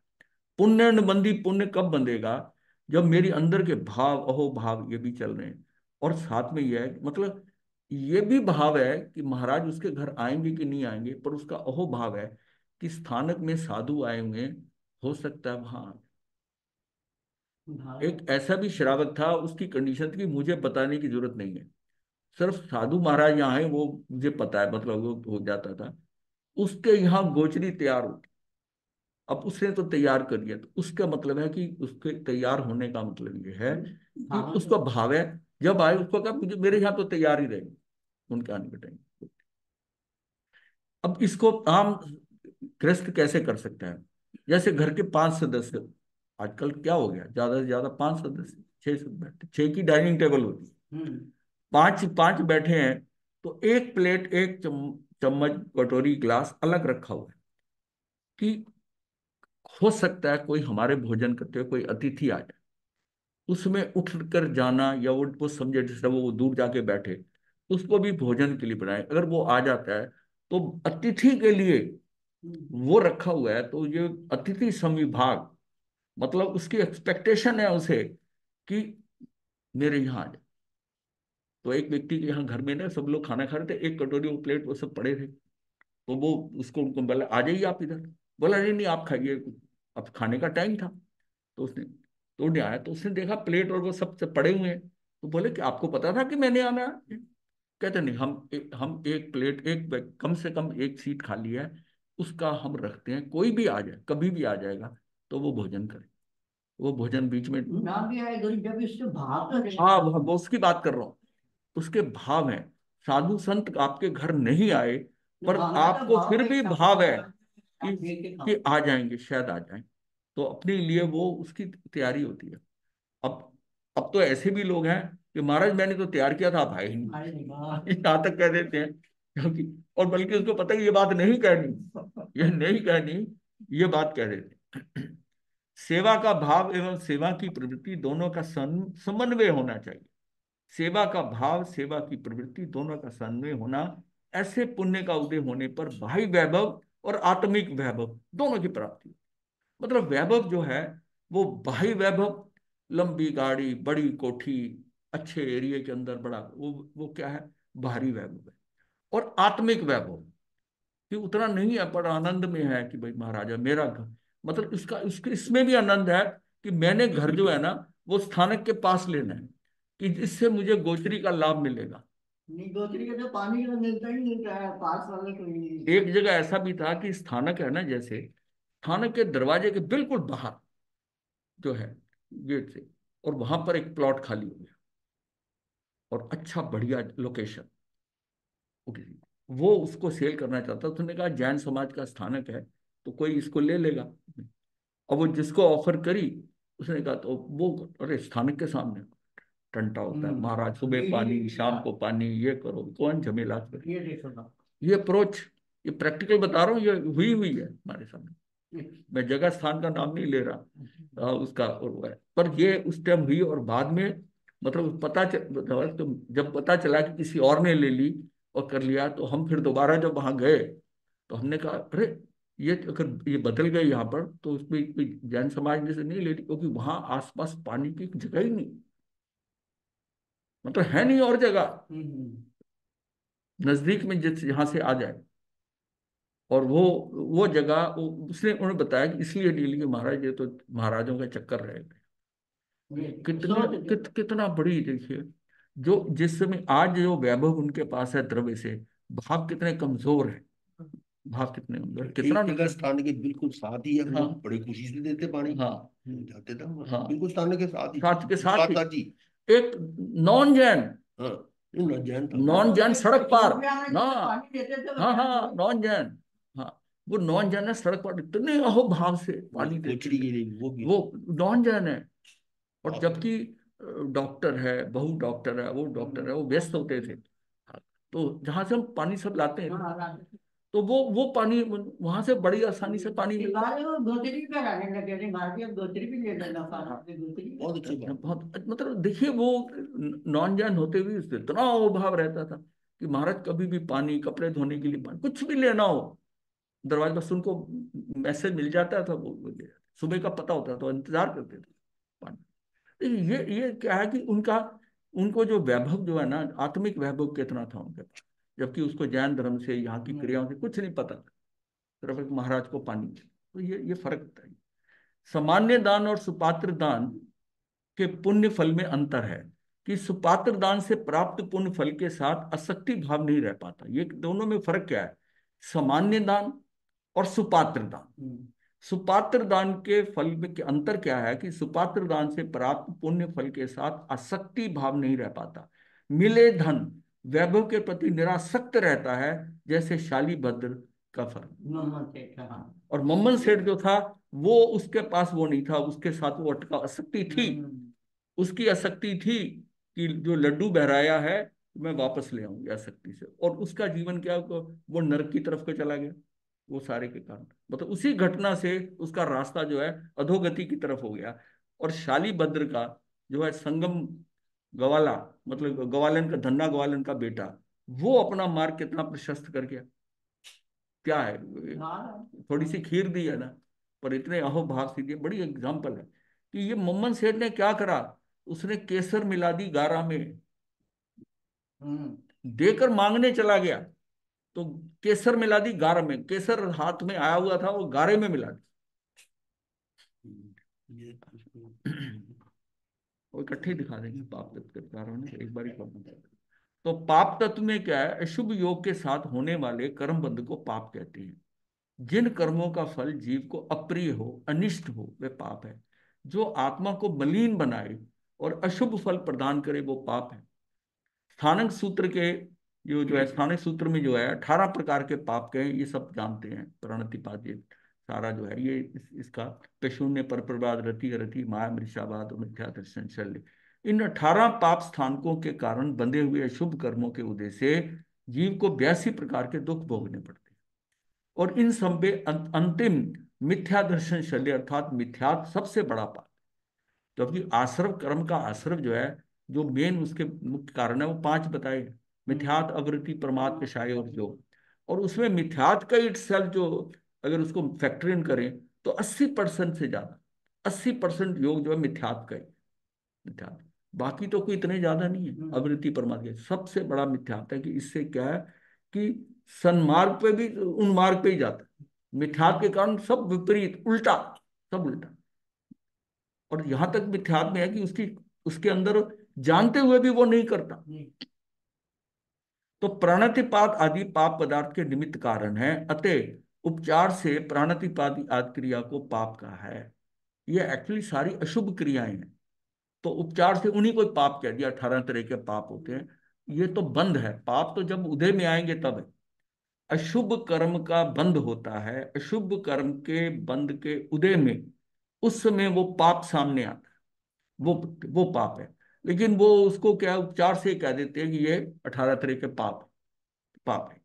A: पुण्य अनुबंधी पुण्य कब बंधेगा, जब मेरी अंदर के भाव अहोभाव ये भी चल रहे हैं। और साथ में यह है मतलब ये भी भाव है कि महाराज उसके घर आएंगे कि नहीं आएंगे, पर उसका अहोभाव है कि स्थानक में साधु आए हुए हैं, हो सकता है वहां। एक ऐसा भी श्रावक था, उसकी कंडीशन थी कि मुझे बताने की जरूरत नहीं है, सिर्फ साधु महाराज यहाँ है वो मुझे पता है, मतलब वो हो जाता था। उसके यहाँ गोचरी तैयार होती, अब उसने तो तैयार कर दिया, तो उसका मतलब है कि उसके तैयार होने का मतलब ये है कि उसका भाव है, जब आए उसको कहा मुझे मेरे यहाँ तो तैयार ही रहेगी उनके आने के टाइम। अब इसको आम गृहस्थ कैसे कर सकते हैं, जैसे घर के 5 सदस्य, आजकल क्या हो गया, ज्यादा से ज्यादा 5 सदस्य, 6 बैठे, 6 की डाइनिंग टेबल होती है, पांच पांच बैठे हैं, तो एक प्लेट एक चम्मच कटोरी गिलास अलग रखा हुआ है कि हो सकता है कोई हमारे भोजन करते हुए कोई अतिथि आ जाए, उसमें उठ कर जाना, या वो समझे जैसे वो दूर जाके बैठे, उसको भी भोजन के लिए बनाए, अगर वो आ जाता है तो अतिथि के लिए वो रखा हुआ है। तो ये अतिथि संविभाग, मतलब उसकी एक्सपेक्टेशन है उसे कि मेरे यहाँ आ जाए। तो एक व्यक्ति के यहाँ घर में ना सब लोग खाना खा रहे थे, एक कटोरी वो प्लेट वो सब पड़े थे, तो वो उसको उनको बोला आ जाइए आप इधर, बोला नहीं नहीं आप खाइए, अब खाने का टाइम था। तो उसने तो नहीं आया, तो उसने देखा प्लेट और वो सब पड़े हुए हैं, तो बोले कि आपको पता था कि मैंने आना है? कहते नहीं, हम एक प्लेट कम से कम एक सीट खाली है, उसका हम रखते हैं, कोई भी आ जाए कभी भी आ जाएगा तो वो भोजन करे। वो भोजन बीच में ना भी आए जब इससे भाव तो, हाँ वो उसकी बात कर रहा हूँ, उसके भाव हैं। साधु संत आपके घर नहीं आए,
B: जो
A: पर
B: भावना का
A: आपको
B: भाव
A: फिर
B: है
A: भी
B: कि
A: भाव
B: आपको
A: है
B: आप देख के
A: कि
B: खाओ।
A: आ जाएंगे, शायद आ जाएंगे, तो अपने लिए वो उसकी तैयारी होती है। अब अब तो ऐसे भी लोग हैं कि महाराज मैंने तो तैयार किया था, आप आए ही नहीं।
B: अरे वाह।
A: यहाँ तक कह देते हैं, क्योंकि और बल्कि उसको पता है ये बात नहीं कहनी, ये नहीं कहनी, ये बात कह देते हैं। सेवा का भाव एवं सेवा की प्रवृत्ति दोनों का समन्वय होना चाहिए। सेवा का भाव, सेवा की प्रवृत्ति दोनों का समन्वय होना, ऐसे पुण्य का उदय होने पर बाह्य वैभव और आत्मिक वैभव दोनों की प्राप्ति। मतलब वैभव जो है वो बाह्य वैभव, लंबी गाड़ी, बड़ी कोठी, अच्छे एरिया के अंदर बड़ा, वो क्या है, बाहरी वैभव है। और आत्मिक वैभव कि उतना नहीं है पर आनंद में है कि भाई महाराजा मेरा घर, मतलब इसका इसके इसमें भी आनंद है कि मैंने घर जो है ना वो स्थानक के पास लेना है, कि इससे मुझे गोचरी का लाभ मिलेगा।
B: नहीं, गोत्री का जो पानी का मिलता ही मिलता है, पास वाले को ही नहीं।
A: एक जगह ऐसा भी था कि स्थानक है ना, जैसे स्थानक के दरवाजे के बिल्कुल बाहर जो है गेट से, और वहां पर एक प्लॉट खाली हो गया, और अच्छा बढ़िया लोकेशन, वो उसको सेल करना चाहता, तो उसने कहा जैन समाज का स्थानक है तो कोई इसको ले लेगा। और वो जिसको ऑफर करी, उसने कहा तो वो, अरे स्थानक के सामने टंटा होता है महाराज, सुबह पानी, शाम को पानी, ये करो, कौन झमेला करे।
B: ये देखो ना।
A: ये अप्रोच, ये प्रैक्टिकल बता रहा हूँ, ये हुई हुई है हमारे सामने। मैं जगह स्थान का नाम नहीं ले रहा, उसका और वो है, पर ये उस टाइम हुई। और बाद में मतलब तो जब पता चला कि किसी और ने ले ली और कर लिया, तो हम फिर दोबारा जब वहां गए तो हमने कहा अरे ये अगर ये बदल गए यहाँ पर तो उसमें कोई जैन समाज ने से नहीं ले ली, क्योंकि वहां आसपास पानी की जगह ही नहीं, मतलब है नहीं और जगह
B: हम्म।
A: नजदीक में जिस यहाँ से आ जाए। और वो जगह उसने उन्होंने बताया कि इसलिए नहीं ली कि महाराज ये तो महाराजों का चक्कर रहेगा।
B: ये
A: कितने
B: सोच।
A: कितना बड़ी देखिए, जो जिस समय आज जो वैभव उनके पास है द्रव्य से, भाव कितने कमजोर है, भाव कितने कमजोर, कितना
B: एक जगह स्थान के बिल्कुल साथ ही है, वो
A: हाँ
B: बड़ी खुशी से देते पानी।
A: हाँ
B: जाते थे हम,
A: हाँ,
B: बिल्कुल स्थान के साथ ही।
A: साथ के साथ
B: साथ
A: ही
B: साथ ही।
A: एक नॉन जैन,
B: हाँ, ये ना जैन था वो।
A: नॉन जैन सड़क पार ना,
B: पानी देते थे वो
A: हाँ
B: जैन
A: हाँ
B: लोग।
A: नॉन जैन, हाँ वो नॉन जैन है, सड़क पर इतने अहोभाव से
B: वही
A: पानी देते
B: कोचड़ी
A: थे।
B: के लिए वो भी।
A: वो नॉन जैन है, और
B: आप।
A: जबकि डॉक्टर है, बहू डॉक्टर है, वो डॉक्टर है, वो व्यस्त होते थे। हाँ, तो जहां से हम पानी सब लाते हैं,
B: हाँ, रात को।
A: तो वो पानी वहां से बड़ी आसानी से पानी
B: इसके
A: मिलता
B: बाद वो गोत्री पे रहने लगे थे, भारतीय गोत्री भी ले लेना
A: है।
B: पानी
A: हाँ,
B: से, गोत्री
A: बहुत
B: भी।
A: अच्छी बात, बहुत मतलब देखिए वो नॉन जैन होते हुए उससे इतना अभाव रहता था कि महाराज कभी भी पानी, कपड़े धोने के लिए पानी, कुछ भी लेना हो दरवाजे बस उनको मैसेज मिल जाता था, वो ले जाते। सुबह का पता होता था तो इंतजार करते थे पानी। देखिए ये क्या है कि उनका, उनको जो वैभव जो है ना, आत्मिक वैभव कितना था उनके पास, जबकि उसको जैन धर्म से, यहाँ की क्रियाओं से कुछ नहीं पता था, सिर्फ एक महाराज को पानी चाहिए। तो ये फर्क होता है। सामान्य दान और सुपात्र दान के पुण्य फल में अंतर है, कि सुपात्र दान से प्राप्त पुण्य फल के साथ आसक्ति भाव नहीं रह पाता। ये दोनों में फर्क क्या है, सामान्य दान और सुपात्र दान। सुपात्र दान के फल में के अंतर क्या है कि सुपात्र दान से प्राप्त पुण्य फल के साथ आसक्ति भाव नहीं रह पाता, मिले धन वैभव के प्रति निरासक्त रहता है, जैसे शालीभद्र का फल।
B: मोहम्मद शेख था।
A: हाँ, और मम्मन सेठ जो था, वो उसके पास वो नहीं था, उसके साथ वो अटका, आसक्ति थी, उसकी आसक्ति थी कि जो लड्डू बहराया है मैं वापस ले आऊंगी आसक्ति से, और उसका जीवन क्या, वो नरक की तरफ को चला गया, वो सारे के कारण, मतलब उसी घटना से उसका रास्ता जो है अधोगति की तरफ हो गया। और शालीभद्र का जो है संगम गवाला, मतलब ग्वालन का, धन्ना ग्वालन का बेटा, वो अपना मार्ग कितना प्रशस्त कर गया। क्या है,
B: हाँ।
A: थोड़ी सी खीर दी है ना, पर इतने अहोभाव से दिए, बड़ी एग्जाम्पल है कि ये मोहम्मद सेठ ने क्या करा, उसने केसर मिला दी गारा में,
B: हम्म।
A: देकर मांगने चला गया तो केसर मिला दी गारा में, केसर हाथ में आया हुआ था वो गारे में मिला
B: ये
A: दी। वो इकट्ठे ही दिखा देंगे पाप तत्व के कारण ने, एक बार ही पढ़ना। तो पाप तत्व में क्या है, अशुभ योग के साथ होने वाले कर्म बंध को पाप कहते हैं। जिन कर्मों का फल जीव को अप्रिय हो, अनिष्ट हो, वे पाप है। जो आत्मा को मलिन बनाए और अशुभ फल प्रदान करे वो पाप है। स्थानक सूत्र के ये जो है स्थानिक सूत्र में जो है 18 प्रकार के पाप के हैं, ये सब जानते हैं प्रणतिपात। ये सारा जो है ये इसका पेशून्य, पर प्रवाद, रति अरति, माया, मृषावाद और मिथ्या दर्शन, शल्य, इन 18 पाप स्थानकों के कारण बंधे हुए अशुभ कर्मों के उदय से जीव को 82 प्रकार के दुख भोगने पड़ते हैं। और इन सब में अंतिम मिथ्या दर्शन शल्य अर्थात मिथ्या सबसे बड़ा पाप, क्योंकि आश्रव कर्म का आश्रव जो है, जो मेन उसके मुख्य कारण है वो 5 बताए हैं। मिथ्यात, अवृत्ति, प्रमाद, कषाय और योग। और उसमें मिथ्यात का इट सेल्फ जो, अगर उसको फैक्टर इन करें तो 80% से ज्यादा, 80% योग जो है मिथ्यात का ही, मिथ्यात। बाकी तो कोई इतने ज्यादा नहीं है, अवृत्ति प्रमाद के सबसे बड़ा मिथ्यात है। कि इससे क्या है कि सन्मार्ग पे भी उन्मार्ग पे ही जाता है। मिथ्यात के कारण सब विपरीत, उल्टा, सब उल्टा। और यहां तक मिथ्यात में है कि उसकी, उसके अंदर जानते हुए भी वो नहीं करता। तो प्राणातिपात आदि पाप पदार्थ के निमित्त कारण है, अतः उपचार से प्राणातिपात आदि क्रिया को पाप कहा है। ये एक्चुअली सारी अशुभ क्रियाएं हैं, तो उपचार से उन्हीं को पाप कह दिया। 18 तरह के पाप होते हैं। ये तो बंद है, पाप तो जब उदय में आएंगे तब है। अशुभ कर्म का बंध होता है, अशुभ कर्म के बंध के उदय में, उस समय वो पाप सामने आता है, वो वो पाप है। लेकिन वो उसको क्या उपचार से कह देते हैं कि ये 18 तरह के पाप, पाप है।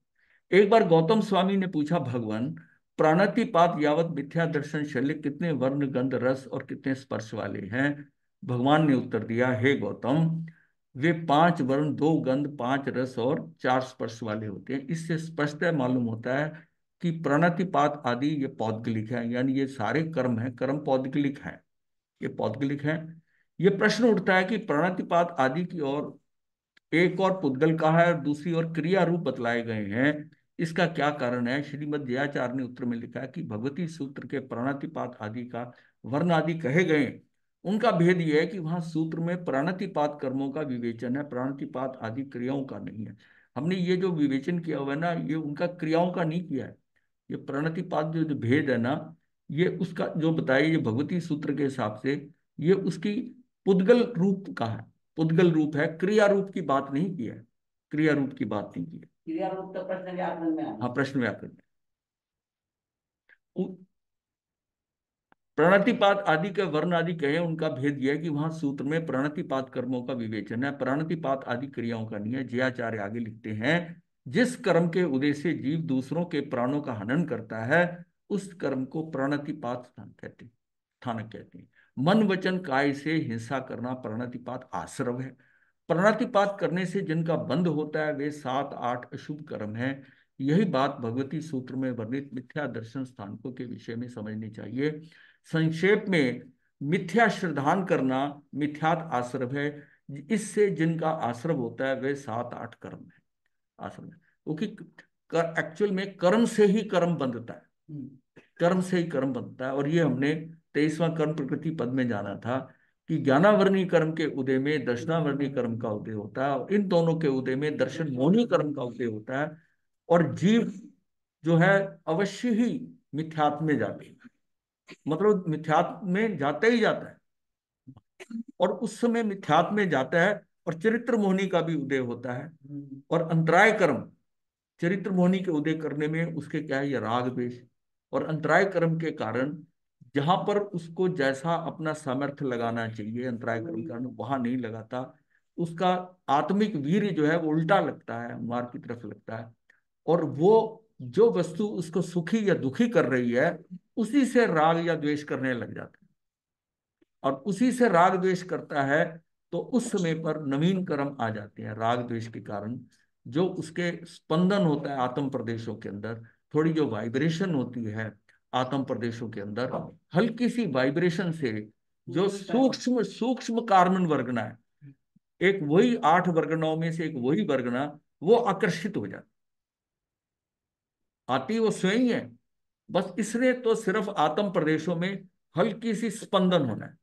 A: एक बार गौतम स्वामी ने पूछा, भगवान, प्राणातिपात यावत मिथ्या दर्शन शल्य कितने वर्ण, गंध, रस और कितने स्पर्श वाले हैं? भगवान ने उत्तर दिया, हे गौतम, वे 5 वर्ण, 2 गंध, 5 रस और 4 स्पर्श वाले होते हैं। इससे स्पष्टतः मालूम होता है कि प्राणातिपात आदि ये पौद्गलिक है, यानी ये सारे कर्म हैं, कर्म पौद्गलिक हैं, ये पौद्गलिक हैं। ये प्रश्न उठता है कि प्राणातिपात आदि की ओर एक और पुद्गल कहा है और दूसरी ओर क्रिया रूप बतलाए गए हैं, इसका क्या कारण है? श्रीमद् जयाचार्य ने उत्तर में लिखा है कि भगवती सूत्र के प्राणातिपात आदि का वर्ण आदि कहे गए, उनका भेद यह है कि वहां सूत्र में प्राणातिपात कर्मों का विवेचन है, प्राणातिपात आदि क्रियाओं का नहीं है। हमने ये जो विवेचन किया हुआ है ना, ये उनका क्रियाओं का नहीं किया है। ये प्रणतिपात जो भेद है ना, ये उसका जो बताया, ये भगवती सूत्र के हिसाब से ये उसकी पुद्गल रूप का है, पुद्गल रूप है, क्रिया रूप की बात नहीं की है, क्रिया रूप की बात नहीं की है।
B: क्रिया रूप तो प्रश्न व्याकरण में
A: हाँ,
B: आना।
A: प्रश्न व्याकरण में प्रणतिपात आदि के वर्ण आदि कहे, उनका भेद यह है कि वहां सूत्र में प्रणतिपात कर्मों का विवेचन है, प्रणतिपात आदि क्रियाओं का नहीं है। जयाचार्य आगे लिखते हैं, जिस कर्म के उदय से जीव दूसरों के प्राणों का हनन करता है, उस कर्म को प्रणतिपात स्थानक कहते हैं। मन वचन काय से हिंसा करना प्रणतिपात आश्रव है। प्रणतिपात करने से जिनका बंध होता है वे 7-8 अशुभ कर्म हैं। यही बात भगवती सूत्र में वर्णित मिथ्या दर्शन स्थानकों के विषय में समझनी चाहिए। संक्षेप में, मिथ्या श्रद्धान करना मिथ्यात आश्रव है। इससे जिनका आश्रव होता है वे 7-8 कर्म है, आश्रव है। क्योंकि एक्चुअल में कर्म से ही कर्म बंधता है, कर्म से ही कर्म बनता है। और ये हमने 23वां कर्म प्रकृति पद में जाना था कि ज्ञानावर्णी कर्म के उदय में दर्शनावर्णी कर्म का उदय होता है, और इन दोनों के उदय में दर्शन मोहनी कर्म का उदय होता है। और जीव जो है अवश्य ही मिथ्यात्व में जाते हैं, मतलब मिथ्यात्व में जाता ही जाता है। और उस समय मिथ्यात्व में जाता है और चरित्र मोहनी का भी उदय होता है। और अंतराय कर्म, चरित्र मोहनी के उदय करने में उसके क्या है, ये राग द्वेष। और अंतराय कर्म के कारण जहां पर उसको जैसा अपना सामर्थ्य लगाना चाहिए अंतराय कर्म के कारण वहां नहीं लगाता, उसका आत्मिक वीर्य जो है वो उल्टा लगता है, मार्ग की तरफ लगता है। और वो जो वस्तु उसको सुखी या दुखी कर रही है, उसी से राग या द्वेष करने लग जाता है। और उसी से राग द्वेष करता है, तो उस समय पर नवीन कर्म आ जाते हैं राग द्वेष के कारण। जो उसके स्पंदन होता है आत्म प्रदेशों के अंदर, थोड़ी जो वाइब्रेशन होती है आत्म प्रदेशों के अंदर, हल्की सी वाइब्रेशन से जो सूक्ष्म सूक्ष्म कार्बन वर्गना है, एक वही 8 वर्गनाओं में से एक वही वर्गना, वो आकर्षित हो जाता, आती वो स्वयं ही है। बस इसने तो सिर्फ आत्म प्रदेशों में हल्की सी स्पंदन होना है।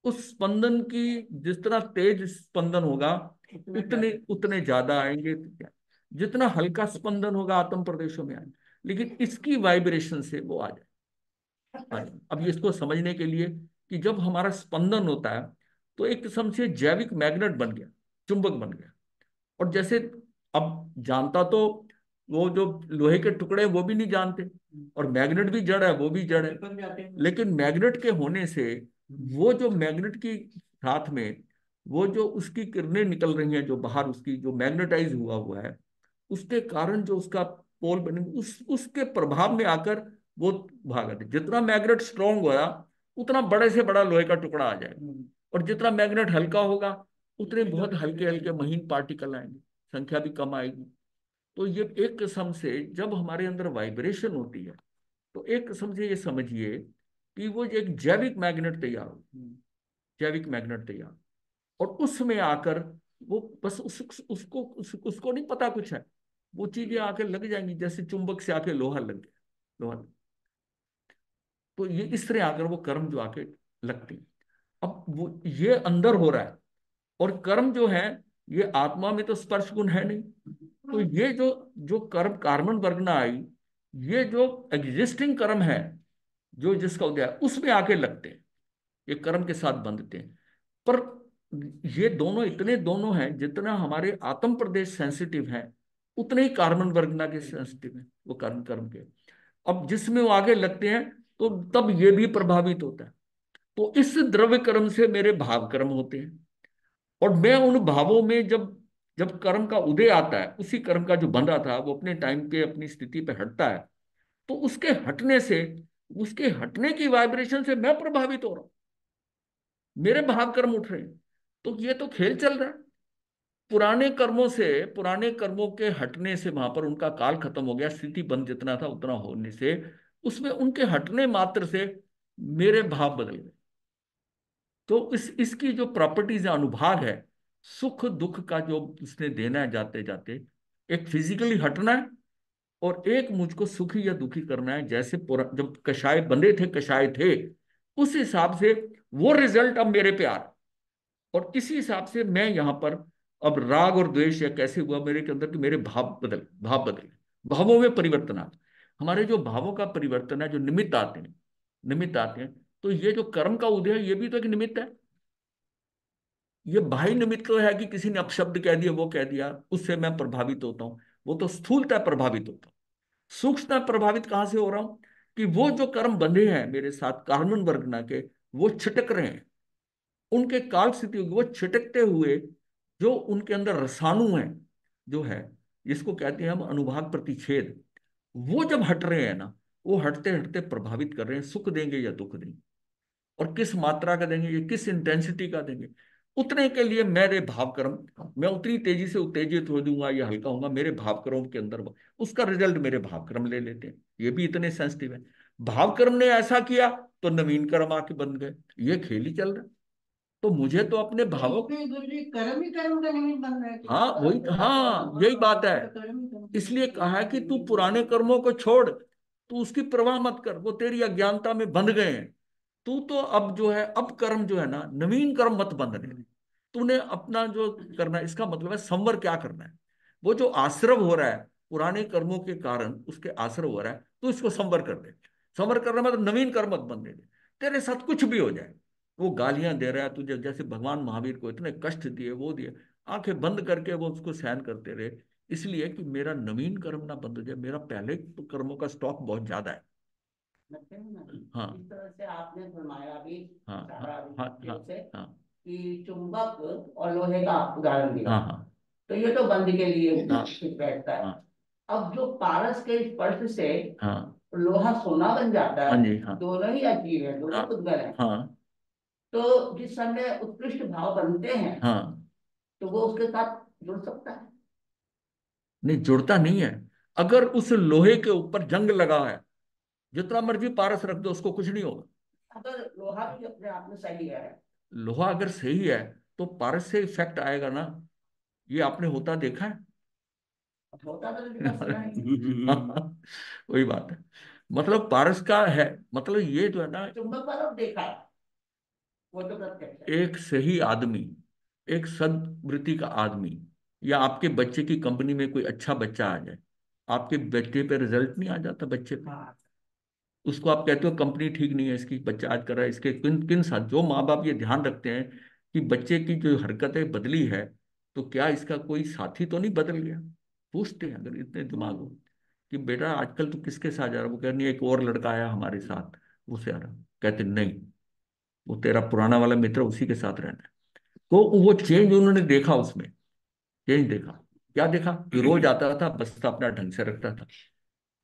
A: उस स्पंदन की जितना तेज स्पंदन होगा, उतने उतने ज्यादा आएंगे। तो क्या, जितना हल्का स्पंदन होगा आत्म प्रदेशों में आएंगे, लेकिन इसकी वाइब्रेशन से वो आ जाए। अब ये इसको समझने के लिए कि जब हमारा स्पंदन होता है तो एक किस्म से जैविक मैग्नेट बन गया, चुंबक बन गया। और जैसे अब जानता तो वो जो लोहे के टुकड़े हैं वो भी नहीं जानते, और मैग्नेट भी जड़ है, वो भी जड़ है।
B: निकल जाते हैं।
A: लेकिन मैग्नेट के होने से वो जो मैग्नेट की साथ में वो जो उसकी किरणें निकल रही हैं, जो बाहर उसकी जो मैग्नेटाइज हुआ हुआ है, उसके कारण जो उसका पोल बने, उसके प्रभाव में आकर वो भागा दे। जितना मैग्नेट स्ट्रांग होगा उतना बड़े से बड़ा लोहे का टुकड़ा आ जाएगा, और जितना मैग्नेट हल्का होगा उतने बहुत हल्के हल्के महीन पार्टिकल आएंगे, संख्या भी कम आएगी। तो ये एक किस्म से जब हमारे अंदर वाइब्रेशन होती है, तो एक किस्म से ये समझिए कि वो एक जैविक मैग्नेट तैयार हो, जैविक मैग्नेट तैयार, और उसमें आकर वो बस उसको नहीं पता कुछ है, वो चीजें आके लग जाएंगी, जैसे चुंबक से आके लोहा लग गया, लोहा। तो ये इस तरह आकर वो कर्म जो आके लगती है। अब वो ये अंदर हो रहा है, और कर्म जो है ये आत्मा में तो स्पर्श गुण है नहीं। तो ये जो जो कर्म कार्बन वर्ग ना आई, ये जो एग्जिस्टिंग कर्म है, जो जिसका उदय है उसमें आके लगते हैं, ये कर्म के साथ बंधते हैं। पर ये दोनों इतने दोनों हैं, जितना हमारे आत्म प्रदेश सेंसिटिव है उतने ही कार्बन वर्गना के सेंसिटिव है वो कर्म कर्म के। अब जिसमें वो आगे लगते हैं तो तब ये भी प्रभावित होता है। तो इस द्रव्य कर्म से मेरे भाव कर्म होते हैं, और मैं उन भावों में जब जब कर्म का उदय आता है, उसी कर्म का जो बंधा था वो अपने टाइम पे अपनी स्थिति पे हटता है, तो उसके हटने से, उसके हटने की वाइब्रेशन से मैं प्रभावित हो रहा हूं, मेरे भाव कर्म उठ रहे हैं। तो ये तो खेल चल रहा है। पुराने कर्मों से, पुराने कर्मों के हटने से वहां पर उनका काल खत्म हो गया, स्थिति बंद जितना था उतना होने से, उसमें उनके हटने मात्र से मेरे भाव बदल गए। तो इसकी जो प्रॉपर्टीज है, अनुभाग है, सुख दुख का जो उसने देना है जाते जाते, एक फिजिकली हटना है, और एक मुझको सुखी या दुखी करना है। जैसे जब कषाय बंधे थे, कषाय थे, उस हिसाब से वो रिजल्ट अब मेरे पे आ रहा है। और इसी हिसाब से मैं यहाँ पर अब राग और द्वेष या कैसे हुआ मेरे के अंदर कि मेरे भाव बदले, भावों में परिवर्तन आता। हमारे जो भावों का परिवर्तन है, जो निमित्त आते हैं, निमित्त आते हैं, तो ये जो कर्म का उदय है ये भी तो एक निमित्त है। ये बाह्य निमित्त तो है कि किसी ने अपशब्द कह दिया, वो कह दिया, उससे मैं प्रभावित होता हूँ, वो तो स्थूलता प्रभावित होता हूँ। सूक्ष्मता प्रभावित कहाँ से हो रहा हूँ कि वो जो कर्म बंधे हैं मेरे साथ कार्बन वर्गना के, वो छिटक रहे हैं, उनके काल स्थिति होगी, वो छिटकते हुए जो उनके अंदर रसाणु है, जो है जिसको कहते हैं हम अनुभाग प्रतिच्छेद, वो जब हट रहे हैं ना, वो हटते हटते प्रभावित कर रहे हैं, सुख देंगे या दुख देंगे, और किस मात्रा का देंगे, ये किस इंटेंसिटी का देंगे, उतने के लिए मेरे भाव कर्म, मैं उतनी तेजी से उत्तेजित हो जाऊंगा या हल्का होऊंगा मेरे भाव कर्म के अंदर, उसका रिजल्ट मेरे भाव कर्म ले लेते हैं। ये भी इतने सेंसिटिव है। भाव कर्म ने ऐसा किया तो नवीन कर्म आके बन गए। ये खेल ही चल रहा है। तो मुझे तो अपने
B: तो
A: भावों,
B: इसमें गुरु जी कर्म ही कर्म का निमित्त बन रहा है
A: हाँ
B: क्या?
A: वही, हाँ यही बात है।
B: तो कर्म ही कर्म
A: इसलिए कहा है कि तू पुराने कर्मों को छोड़, तू उसकी परवाह मत कर, वो तेरी अज्ञानता में बंध गए हैं। तू तो अब जो है, अब कर्म जो है ना, नवीन कर्म मत बंधने दे। तूने अपना जो करना है, इसका मतलब है संवर क्या करना है। वो जो आश्रव हो रहा है पुराने कर्मों के कारण, उसके आश्रव हो रहा है, तो इसको संवर कर दे। संवर करना मतलब नवीन कर्म मत बनने दे। तेरे साथ कुछ भी हो जाए, वो गालियां दे रहा है तुझे, जैसे भगवान महावीर को इतने कष्ट दिए, वो दिए, आंखें बंद करके वो उसको सहन करते रहे, इसलिए कि मेरा नवीन कर्म ना बंद हो जाए, मेरा पहले कर्मों का स्टॉक बहुत ज्यादा है।
B: लगते हैं ना।
A: हाँ
B: इस तरह से आपने फरमाया अभी
A: हाँ हाँ
B: सारा
A: हाँ हाँ
B: विषयों से
A: हाँ
B: कि चुंबक और लोहे का उदाहरण दिया,
A: हाँ हाँ
B: तो ये तो बंध के लिए
A: हाँ
B: ठीक बैठता है।
A: हाँ
B: अब जो पारस के स्पर्श से
A: हाँ
B: लोहा सोना बन जाता
A: हाँ
B: है,
A: जी हाँ
B: दोनों ही अजीब है,
A: हाँ
B: दोनों पुद्गल है।
A: हाँ
B: तो जिस समय उत्कृष्ट भाव बनते हैं,
A: हाँ।
B: तो वो उसके साथ जुड़ सकता है।
A: नहीं, जुड़ता नहीं है। अगर उस लोहे के ऊपर जंग लगा है, जितना मर्जी पारस रख दो उसको कुछ नहीं होगा।
B: अगर लोहा भी अपने आप में सही है।
A: लोहा अगर सही है तो पारस से इफेक्ट आएगा ना, ये आपने होता देखा है।
B: होता तो जितना सुना है।
A: वही बात है। मतलब पारस का है, मतलब ये जो है ना,
B: चुंबक वाला देखा है, वो तो प्रत्यक्ष है।
A: एक सही आदमी, एक सद्वृत्ति का आदमी, या आपके बच्चे की कंपनी में कोई अच्छा बच्चा आ जाए, आपके बेटे पे रिजल्ट नहीं आ जाता बच्चे पे।
B: हाँ।
A: उसको आप कहते हो कंपनी ठीक नहीं है इसकी, बच्चा आज कर रहा है, इसके किन किन साथ जो माँ बाप ये ध्यान रखते हैं कि बच्चे की जो हरकतें बदली है, तो क्या इसका कोई साथी तो नहीं बदल गया। पूछते हैं अगर इतने दिमाग हो कि बेटा आजकल तो किसके साथ जा रहा है, वो कह नहीं एक और लड़का आया हमारे साथ, उससे आ रहा, कहते नहीं, वो तेरा पुराना वाला मित्र उसी के साथ रहना है। तो वो चेंज उन्होंने देखा उसमें, चेंज देखा। क्या देखा कि रोज आता था, बस्ता अपना ढंग से रखता था।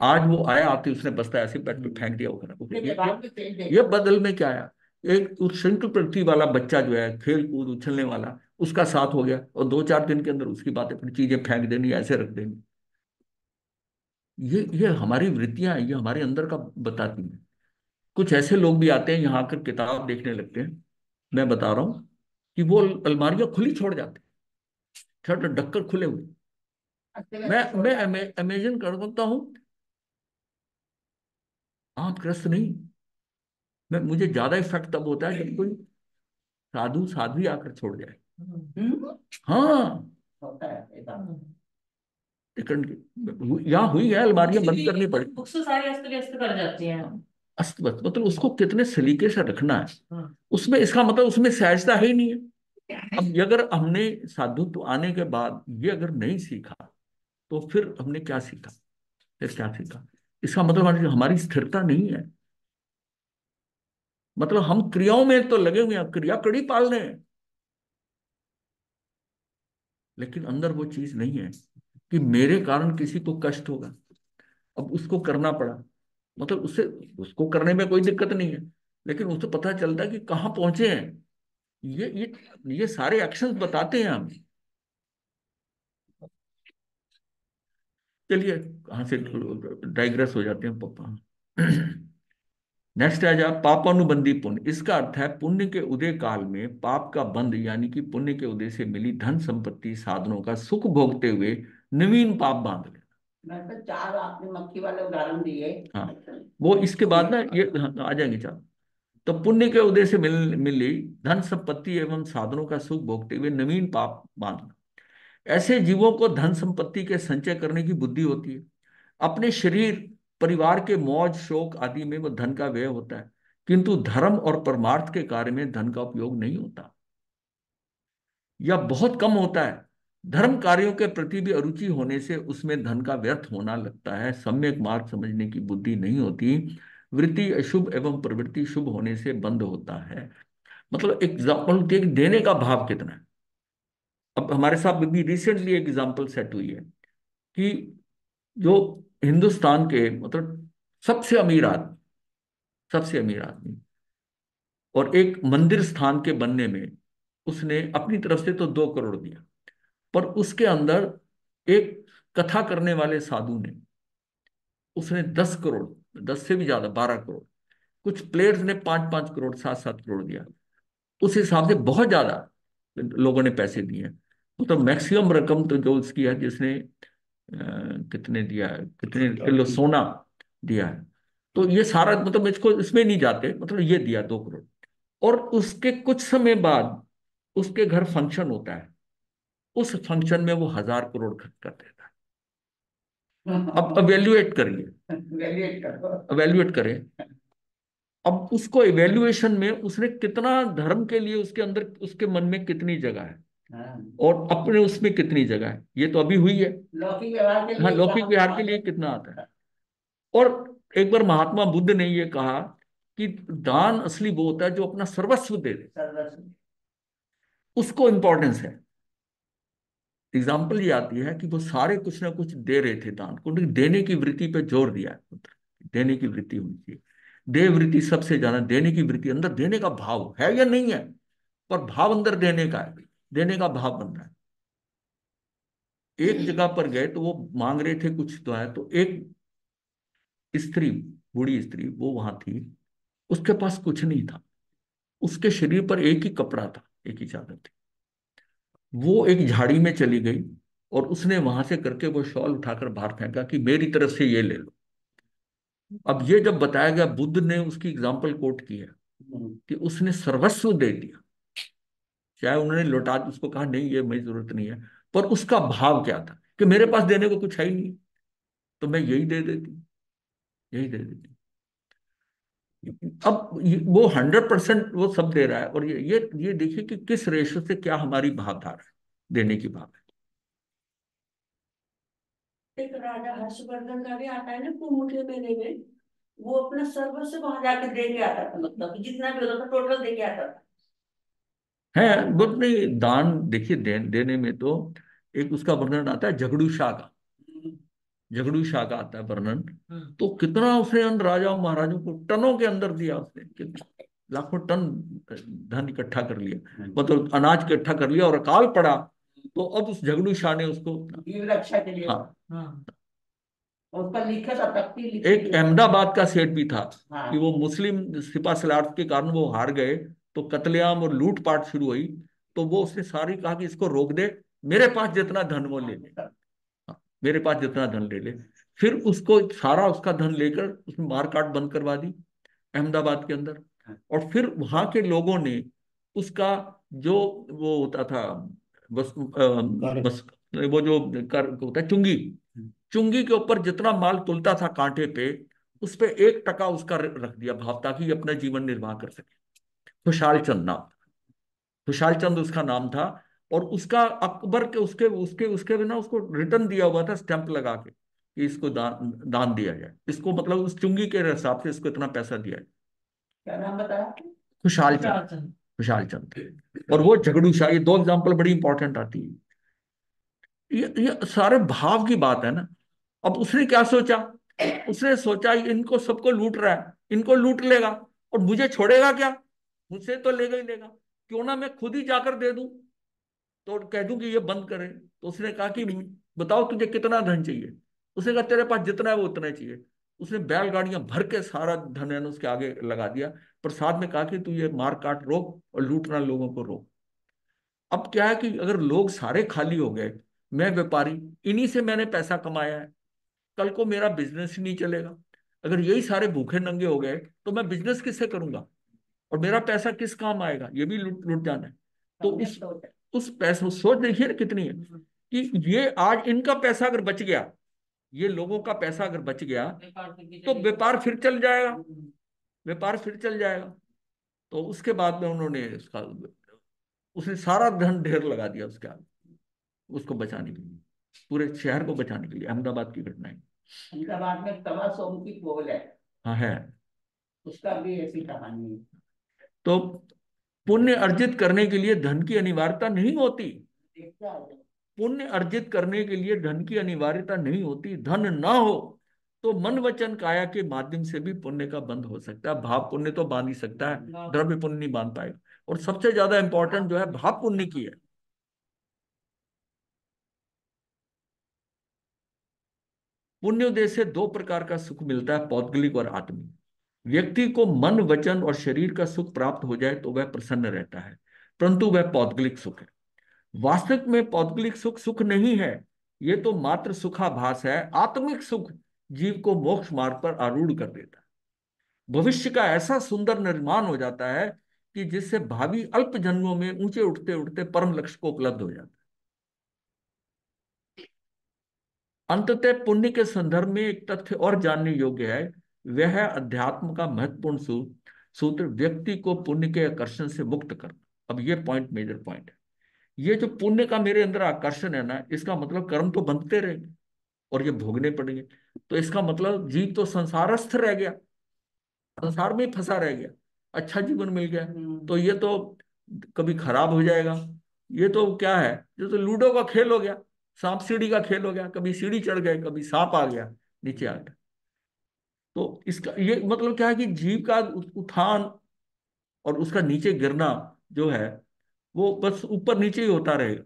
A: आज वो आया, आते उसने बस्ता ऐसे बेड पे फेंक दिया, वो खराब ये बदल में क्या आया? एक उच्छृंखल प्रवृत्ति वाला बच्चा जो है, खेल कूद उछलने वाला, उसका साथ हो गया, और 2-4 दिन के अंदर उसकी बातें, फिर चीजें फेंक देनी, ऐसे रख देनी। ये हमारी वृत्तियां हैं, ये हमारे अंदर का बताती हैं। कुछ ऐसे लोग भी आते हैं यहाँ आकर किताब देखने लगते हैं, मैं बता रहा हूँ, कि वो अलमारियां खुली छोड़ जाते हैं, छठ ढक्कन खुले हुए। मैं इमेजिन कर सकता हूँ, आप ग्रस्त नहीं, मैं मुझे ज्यादा इफेक्ट तब होता है जब कोई साधु साध्वी आकर छोड़ जाए। हाँ,
B: होता है ऐसा।
A: यहाँ हुई है, अलमारियां बंद करनी पड़ी।
B: बुक्स तो सारी अस्त व्यस्त कर जाती हैं।
A: अस्त व्यस्त, मतलब उसको कितने सलीके से रखना है,
B: हाँ।
A: उसमें इसका मतलब उसमें सहजता है ही नहीं है। अब ये अगर हमने साधुत्व आने के बाद ये अगर नहीं सीखा, तो फिर हमने क्या सीखा? फिर क्या सीखा? इसका मतलब हमारी स्थिरता नहीं है। मतलब हम क्रियाओं में तो लगे हुए हैं, क्रिया कड़ी पाल रहे हैं, लेकिन अंदर वो चीज नहीं है कि मेरे कारण किसी को कष्ट होगा, अब उसको करना पड़ा। मतलब उससे, उसको करने में कोई दिक्कत नहीं है, लेकिन उसे पता चलता है कि कहाँ पहुंचे हैं। ये सारे एक्शंस बताते हैं हमें। चलिए, कहाँ से डाइग्रेस हो जाते हैं पापा। नेक्स्ट आ जा, पापानुबंधी पुण्य। इसका अर्थ है पुण्य के उदय काल में पाप का बंध, यानी कि पुण्य के उदय से मिली धन संपत्ति साधनों का सुख भोगते हुए नवीन पाप बांध लेना।
B: मैं तो चार आपने मक्खी वाले उदाहरण दिए।
A: हाँ, वो इसके बाद ना ये, हाँ, आ जाएंगे चार। तो पुण्य के उदय से मिली धन संपत्ति एवं साधनों का सुख भोगते हुए नवीन पाप बांधना। ऐसे जीवों को धन संपत्ति के संचय करने की बुद्धि होती है। अपने शरीर परिवार के मौज शौक आदि में वो धन का व्यय होता है, किंतु धर्म और परमार्थ के कार्य में धन का उपयोग नहीं होता, या बहुत कम होता है। धर्म कार्यों के प्रति भी अरुचि होने से उसमें धन का व्यर्थ होना लगता है। सम्यक मार्ग समझने की बुद्धि नहीं होती। वृत्ति अशुभ एवं प्रवृत्ति शुभ होने से बंद होता है। मतलब एग्जाम्पल देने का भाव कितना है। अब हमारे साथ भी रिसेंटली एग्जाम्पल सेट हुई है कि जो हिंदुस्तान के मतलब सबसे अमीर आदमी, सबसे अमीर आदमी, और एक मंदिर स्थान के बनने में उसने अपनी तरफ से तो 2 करोड़ दिया, पर उसके अंदर एक कथा करने वाले साधु ने, उसने 10 करोड़, 10 से भी ज्यादा, 12 करोड़, कुछ प्लेयर्स ने 5-5 करोड़, 7-7 करोड़ दिया। उस हिसाब से बहुत ज्यादा लोगों ने पैसे दिए हैं। मतलब मैक्सिमम रकम तो जो उसकी है, जिसने कितने दिया है, कितने किलो सोना दिया है। तो ये सारा मतलब इसको इसमें नहीं जाते, मतलब ये दिया 2 करोड़। और उसके कुछ समय बाद उसके घर फंक्शन होता है, उस फंक्शन में वो 1,000 करोड़ खर्च कर देता है। अब अवेल्युएट करिए,
B: वैल्यूएट करो।
A: अवेल्युएट करें। अब उसको इवेल्युएशन में उसने कितना धर्म के लिए, उसके अंदर उसके मन में कितनी जगह है,
B: हाँ।
A: और अपने उसमें कितनी जगह है, ये तो अभी हुई है।
B: लौकिक व्यवहार के
A: हाँ,
B: लिए
A: लौकिक
B: कहाँ
A: विहार के
B: बात
A: लिए
B: है।
A: कितना आता है। और एक बार महात्मा बुद्ध ने ये कहा कि दान असली वो होता है जो अपना सर्वस्व दे दे,
B: सर्वस्व।
A: उसको इंपॉर्टेंस है। एग्जाम्पल ये आती है कि वो सारे कुछ ना कुछ दे रहे थे दान को, लेकिन देने की वृत्ति पे जोर दिया है पुत्र, देने की वृत्ति होनी चाहिए। देव वृत्ति सबसे ज्यादा, देने की वृत्ति, अंदर देने का भाव है या नहीं है, पर भाव अंदर देने का है, देने का भाव बन रहा है। एक जगह पर गए तो वो मांग रहे थे कुछ, तो है तो एक स्त्री, बूढ़ी स्त्री वो वहां थी, उसके पास कुछ नहीं था, उसके शरीर पर एक ही कपड़ा था, एक ही चादर थी। वो एक झाड़ी में चली गई, और उसने वहां से करके वो शॉल उठाकर बाहर फेंका कि मेरी तरफ से ये ले लो। अब ये जब बताया गया, बुद्ध ने उसकी एग्जाम्पल कोट की है कि उसने सर्वस्व दे दिया। चाहे उन्होंने लौटा, उसको कहा नहीं ये मेरी जरूरत नहीं है, पर उसका भाव क्या था कि मेरे पास देने को कुछ है ही नहीं, तो मैं यही दे देती, यही दे देती। अब वो 100% वो सब दे रहा है, और ये देखिए कि किस रेशो से क्या हमारी भावधारा है, देने की भाव है।
C: एक राजा हर्षवर्धन का भी आता है ना कुंभ के मेले में, वो अपना सर्वस्व वहां जाके दे के आता था, मतलब कि जितना भी होता था टोटल दे के आता था।
A: है। बहुत नहीं दान देखिए, देने में तो एक उसका वर्णन आता है झगड़ू शाह का। झगड़ू शाह का आता है वर्णन। तो कितना उसने उन राजाओं महाराजों को टनों के अंदर दिया, उसने कितना लाखों टन धन इकट्ठा कर लिया, मतलब अनाज इकट्ठा कर लिया, और अकाल पड़ा तो अब उस झगड़ू शाह ने उसको।
B: जीव रक्षा के लिए।
A: हाँ।
B: हाँ। और उसका लिखा था, तख्ती लिखी
A: एक
B: थी।
A: अहमदाबाद का सेठ भी था
B: हाँ।
A: कि वो मुस्लिम सिपा सलार के कारण वो हार गए, तो कत्लेआम और लूटपाट शुरू हुई। तो वो उसने सारी कहा कि इसको रोक दे, मेरे पास जितना धन वो ले ले। हाँ, मेरे पास जितना धन ले ले। फिर उसको सारा उसका धन लेकर उसने मारकाट बंद करवा दी अहमदाबाद के अंदर। और फिर वहां के लोगों ने उसका जो वो होता था, बस बस वो जो कर होता है चुंगी, चुंगी के ऊपर जितना माल तुलता था कांटे पे, उस पे 1% उसका रख दिया भाव, ताकि ये अपना जीवन निर्वाह कर सके। खुशहाल चंद नाम, खुशहाल चंद उसका नाम था। और उसका अकबर के उसके उसके उसके बिना उसको रिटर्न दिया हुआ था स्टैंप लगा के कि इसको दान दान दिया जाए, इसको मतलब उस चुंगी के हिसाब से इसको इतना पैसा दिया जाए।
B: क्या नाम बताया?
A: खुशहाल चंद। खुशहाल चंद और वो झगड़ू शाह, ये दो एग्जाम्पल बड़ी इंपॉर्टेंट आती है। ये सारे भाव की बात है ना। अब उसने क्या सोचा? उसने सोचा इनको सबको लूट रहा है, इनको लूट लेगा और मुझे छोड़ेगा क्या? मुझसे तो लेगा ही लेगा, क्यों ना मैं खुद ही जाकर दे दूं, तो कह दूं कि ये बंद करे। तो उसने कहा कि बताओ तुझे कितना धन चाहिए? उसने कहा तेरे पास जितना है वो उतना ही चाहिए। उसने बैलगाड़ियां भर के सारा धन है ना उसके आगे लगा दिया, पर साथ में कहा कि तू ये मार काट रोक और लूटना लोगों को रोक। अब क्या है कि अगर लोग सारे खाली हो गए, मैं व्यापारी, इन्हीं से मैंने पैसा कमाया है, कल को मेरा बिजनेस ही नहीं चलेगा। अगर यही सारे भूखे नंगे हो गए तो मैं बिजनेस किससे करूंगा, और मेरा पैसा किस काम आएगा? ये भी लुट लुट जाना है। तो उस पैसे सोच देखिए ना कितनी है कि ये आज इनका पैसा अगर बच गया, ये लोगों का पैसा अगर बच गया, तो व्यापार फिर चल जाएगा, व्यापार फिर चल जाएगा। तो उसके बाद में उन्होंने उसका, उसने सारा धन ढेर लगा दिया उसके आगे, उसको बचाने के लिए, पूरे शहर को बचाने के लिए। अहमदाबाद की घटना है।
B: अहमदाबाद में तवा सोम की पोल है,
A: हाँ है।
B: उसका भी ऐसी कहानी है।
A: तो पुण्य अर्जित करने के लिए धन की अनिवार्यता नहीं होती।
B: देखता है।
A: पुण्य अर्जित करने के लिए धन की अनिवार्यता नहीं होती। धन ना हो तो मन वचन काया के माध्यम से भी पुण्य का बंध हो सकता है। भाव पुण्य तो बांध ही सकता है, द्रव्य पुण्य नहीं बांध पाएगा। और सबसे ज्यादा इंपॉर्टेंट जो है भाव पुण्य की है। पुण्योदय से दो प्रकार का सुख मिलता है, पौद्गलिक और आत्मिक। व्यक्ति को मन वचन और शरीर का सुख प्राप्त हो जाए तो वह प्रसन्न रहता है, परंतु वह पौद्गलिक सुख है। वास्तविक में पौद्गलिक सुख सुख नहीं है, ये तो मात्र सुखाभास है। आत्मिक सुख जीव को मोक्ष मार्ग पर आरूढ़ कर देता है। भविष्य का ऐसा सुंदर निर्माण हो जाता है कि जिससे भावी अल्प जन्मों में ऊंचे उठते उठते परम लक्ष्य को उपलब्ध हो जाता है। अंततः पुण्य के संदर्भ में एक तथ्य और जानने योग्य है, वह है अध्यात्म का महत्वपूर्ण सूत्र, व्यक्ति को पुण्य के आकर्षण से मुक्त करना। अब ये पॉइंट मेजर पॉइंट है। ये जो पुण्य का मेरे अंदर आकर्षण है ना, इसका मतलब कर्म तो बनते रहेंगे और ये भोगने पड़ेंगे। तो इसका मतलब जीव तो संसारस्थ रह गया, संसार में ही फंसा रह गया। अच्छा जीवन मिल गया तो ये तो कभी खराब हो जाएगा। ये तो क्या है, ये तो लूडो का खेल हो गया, सांप सीढ़ी का खेल हो गया, कभी सीढ़ी चढ़ गए, कभी सांप आ गया नीचे आ गया। तो इसका ये मतलब क्या है कि जीव का उत्थान और उसका नीचे गिरना जो है, वो बस ऊपर नीचे ही होता रहेगा।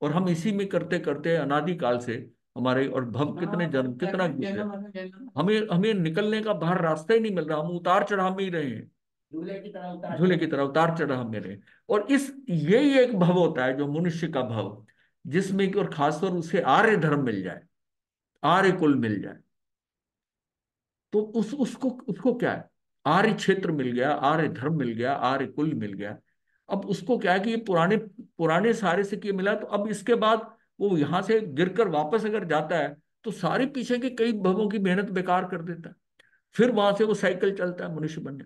A: और हम इसी में करते करते अनादिकाल से हमारे, और भव कितने जन्म कितना गुजरे, हमें हमें निकलने का बाहर रास्ता ही नहीं मिल रहा। हम उतार चढ़ाव में ही रहे हैं,
B: झूले की तरह उतार
A: झूले की तरह उतार चढ़ाव में रहे। और इस यही एक भव होता है जो मनुष्य का भव, जिसमें कि और खासतौर उसे आर्य धर्म मिल जाए, आर्य कुल मिल जाए, तो उसको उसको क्या है, आर्य क्षेत्र मिल गया, आर्य धर्म मिल गया, आर्य कुल मिल गया। अब उसको क्या है कि ये पुराने पुराने सारे से किए मिला, तो अब इसके बाद वो यहां से गिरकर वापस अगर जाता है तो सारी पीछे की कई भवों की मेहनत बेकार कर देता है। फिर वहां से वो साइकिल चलता है मनुष्य बनने।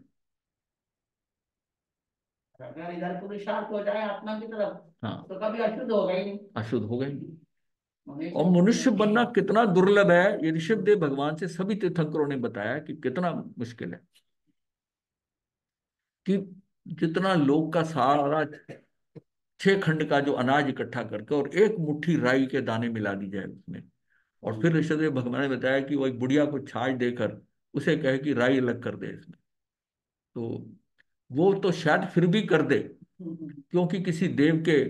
B: अगर इधर पुरुषार्थ हो जाए आत्मा की तरफ,
A: हाँ,
B: तो कभी अशुद्ध होगा ही नहीं।
A: अशुद्ध हो गए। और मनुष्य बनना कितना दुर्लभ है, ये ऋषभदेव भगवान से सभी तीर्थंकरों ने बताया कि कितना मुश्किल है। कि जितना लोग का सारा 6 खंड का जो अनाज इकट्ठा करके और एक मुट्ठी राई के दाने मिला दी जाए उसमें, और फिर ऋषभदेव भगवान ने बताया कि वही बुढ़िया को छाछ देकर उसे कहे कि राई अलग कर दे इसमें, तो वो तो शायद फिर भी कर दे, क्योंकि किसी देव के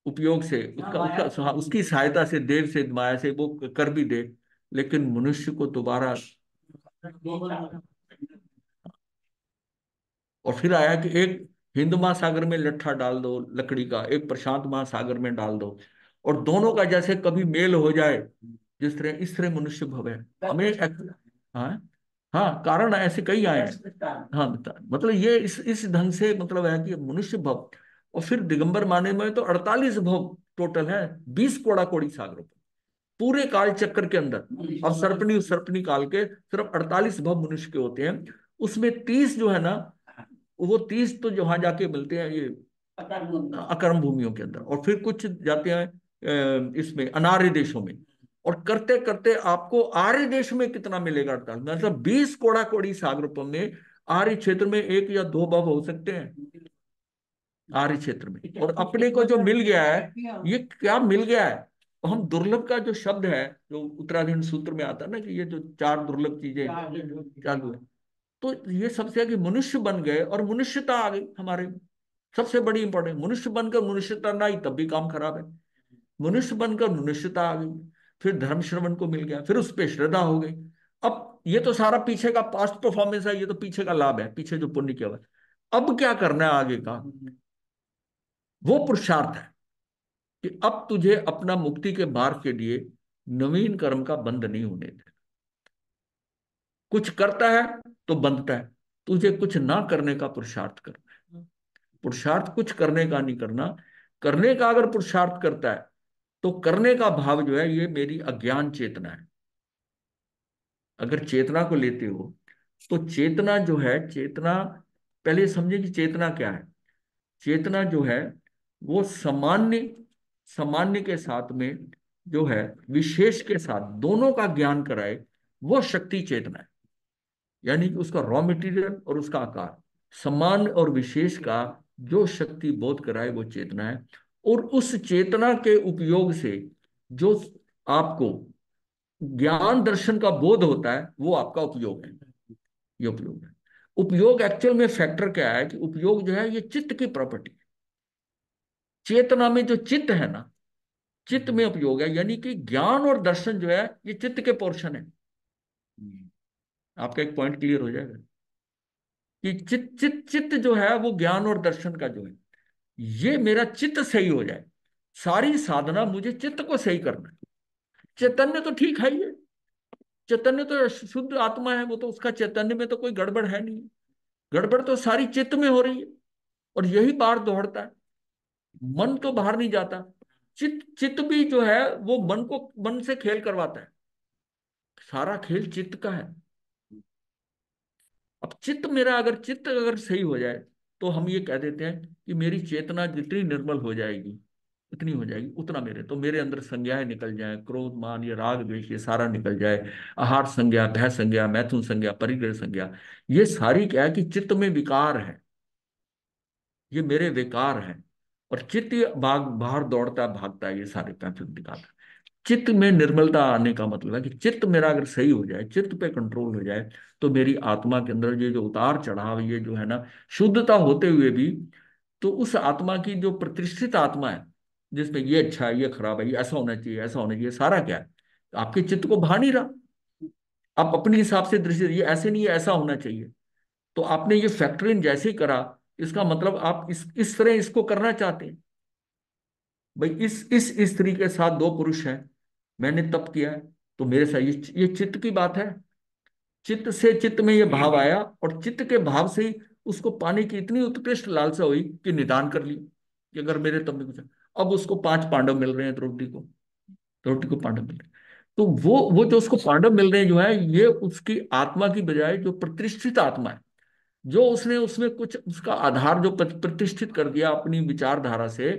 A: उपयोग से उसकी सहायता से, देव से, माया से वो कर भी दे। लेकिन मनुष्य को दोबारा, और फिर आया कि एक हिंद महासागर में लट्ठा डाल दो लकड़ी का, एक प्रशांत महासागर में डाल दो, और दोनों का जैसे कभी मेल हो जाए, जिस तरह इस तरह मनुष्य भव है। हमें हाँ, हाँ, कारण ऐसे कई आए हैं। हाँ मतलब ये इस ढंग से मतलब है कि मनुष्य भव, और फिर दिगंबर माने में तो 48 भव टोटल है, 20 कोड़ा कोड़ी सागरों पर पूरे काल चक्र के अंदर। और सर्पणी सर्पणी काल के सिर्फ 48 भव मनुष्य के होते हैं। उसमें 30 जो है ना, वो 30 तो जहां जाके मिलते हैं ये अकर्म भूमियों के अंदर, और फिर कुछ जाते हैं इसमें अनार्य देशों में। और करते करते आपको आर्य देश में कितना मिलेगा? 48 मतलब 20 कोड़ा कोड़ी सागरों में आर्य क्षेत्र में एक या दो भव हो सकते हैं आर्य क्षेत्र में। और अपने को जो मिल गया है, ये क्या मिल गया है? और हम दुर्लभ का जो शब्द है, जो उत्तराधीन सूत्र में आता है ना कि ये जो 4 दुर्लभ चीजें चालू है, तो ये सबसे है कि मनुष्य बन गए और मनुष्यता आ गई हमारे। सबसे बड़ी इंपॉर्टेंट, मनुष्य बनकर मनुष्यता ना आई तब भी काम खराब है। मनुष्य बनकर मनुष्यता आ गई, फिर धर्म श्रवण को मिल गया, फिर उस पर श्रद्धा हो गई। अब ये तो सारा पीछे का पास्ट परफॉर्मेंस है, ये तो पीछे का लाभ है, पीछे जो पुण्य किया हुआ है। अब क्या करना है आगे का? वो पुरुषार्थ है कि अब तुझे अपना मुक्ति के मार्ग के लिए नवीन कर्म का बंध नहीं होने दे। कुछ करता है तो बंधता है, तुझे कुछ ना करने का पुरुषार्थ करना है। पुरुषार्थ कुछ करने का नहीं करना, करने का अगर पुरुषार्थ करता है तो करने का भाव जो है ये मेरी अज्ञान चेतना है। अगर चेतना को लेते हो तो चेतना जो है, चेतना पहले समझे कि चेतना क्या है। चेतना जो है वो सामान्य, सामान्य के साथ में जो है विशेष के साथ दोनों का ज्ञान कराए, वो शक्ति चेतना है। यानी कि उसका रॉ मटेरियल और उसका आकार, समान और विशेष का जो शक्ति बोध कराए वो चेतना है। और उस चेतना के उपयोग से जो आपको ज्ञान दर्शन का बोध होता है वो आपका उपयोग है। ये उपयोग है। उपयोग एक्चुअल में फैक्टर क्या है कि उपयोग जो है ये चित्त की प्रॉपर्टी है। चेतना में जो चित्त है ना, चित्त में उपयोग है। यानी कि ज्ञान और दर्शन जो है ये चित्त के पोर्शन है। आपका एक पॉइंट क्लियर हो जाएगा कि चित्त चित्त चित्त जो है वो ज्ञान और दर्शन का जो है, ये मेरा चित्त सही हो जाए। सारी साधना मुझे चित्त को सही करना है। चैतन्य तो ठीक है, ये चैतन्य तो शुद्ध आत्मा है, वो तो उसका चैतन्य में तो कोई गड़बड़ है नहीं। गड़बड़ तो सारी चित्त में हो रही है, और यही बार दौड़ता है। मन तो बाहर नहीं जाता, चित्त चित्त भी जो है वो मन को, मन से खेल करवाता है। सारा खेल चित्त का है। अब चित्त मेरा, अगर चित्त अगर सही हो जाए तो हम ये कह देते हैं कि मेरी चेतना जितनी निर्मल हो जाएगी, इतनी हो जाएगी, उतना मेरे तो मेरे अंदर संज्ञाएं निकल जाए, क्रोध मान ये राग द्वेष ये सारा निकल जाए। आहार संज्ञा, भय संज्ञा, मैथुन संज्ञा, परिग्रह संज्ञा, ये सारी क्या है कि चित्त में विकार है, ये मेरे विकार हैं। और चित्त भाग बाहर दौड़ता है, भागता है, ये सारे पैंतर्स दिखाता है। चित्त में निर्मलता आने का मतलब है कि चित्त मेरा अगर सही हो जाए, चित्त पे कंट्रोल हो जाए, तो मेरी आत्मा के अंदर ये जो उतार चढ़ाव, ये जो है ना, शुद्धता होते हुए भी, तो उस आत्मा की जो प्रतिष्ठित आत्मा है, जिसमें ये अच्छा है, ये खराब है, ये ऐसा होना चाहिए, ऐसा होना चाहिए, सारा क्या है आपके चित्त को भा नहीं रहा। आप अपने हिसाब से दृष्टि, ये ऐसे नहीं है, ऐसा होना चाहिए। तो आपने ये फैक्टर इन जैसे ही करा, इसका मतलब आप इस तरह इसको करना चाहते हैं। भाई इस स्त्री के साथ दो पुरुष हैं, मैंने तप किया है, तो मेरे साथ ये चित्त की बात है। चित्त से चित्त में ये भाव आया, और चित्त के भाव से ही उसको पाने की इतनी उत्कृष्ट लालसा हुई कि निदान कर ली कि अगर मेरे तब में कुछ है। अब उसको 5 पांडव मिल रहे हैं, द्रौपदी को, द्रौपदी को पांडव मिल रहे हैं। तो वो जो उसको पांडव मिल रहे हैं जो है, ये उसकी आत्मा की बजाय जो प्रतिष्ठित आत्मा है, जो उसने उसमें कुछ उसका आधार जो प्रतिष्ठित कर दिया अपनी विचारधारा से,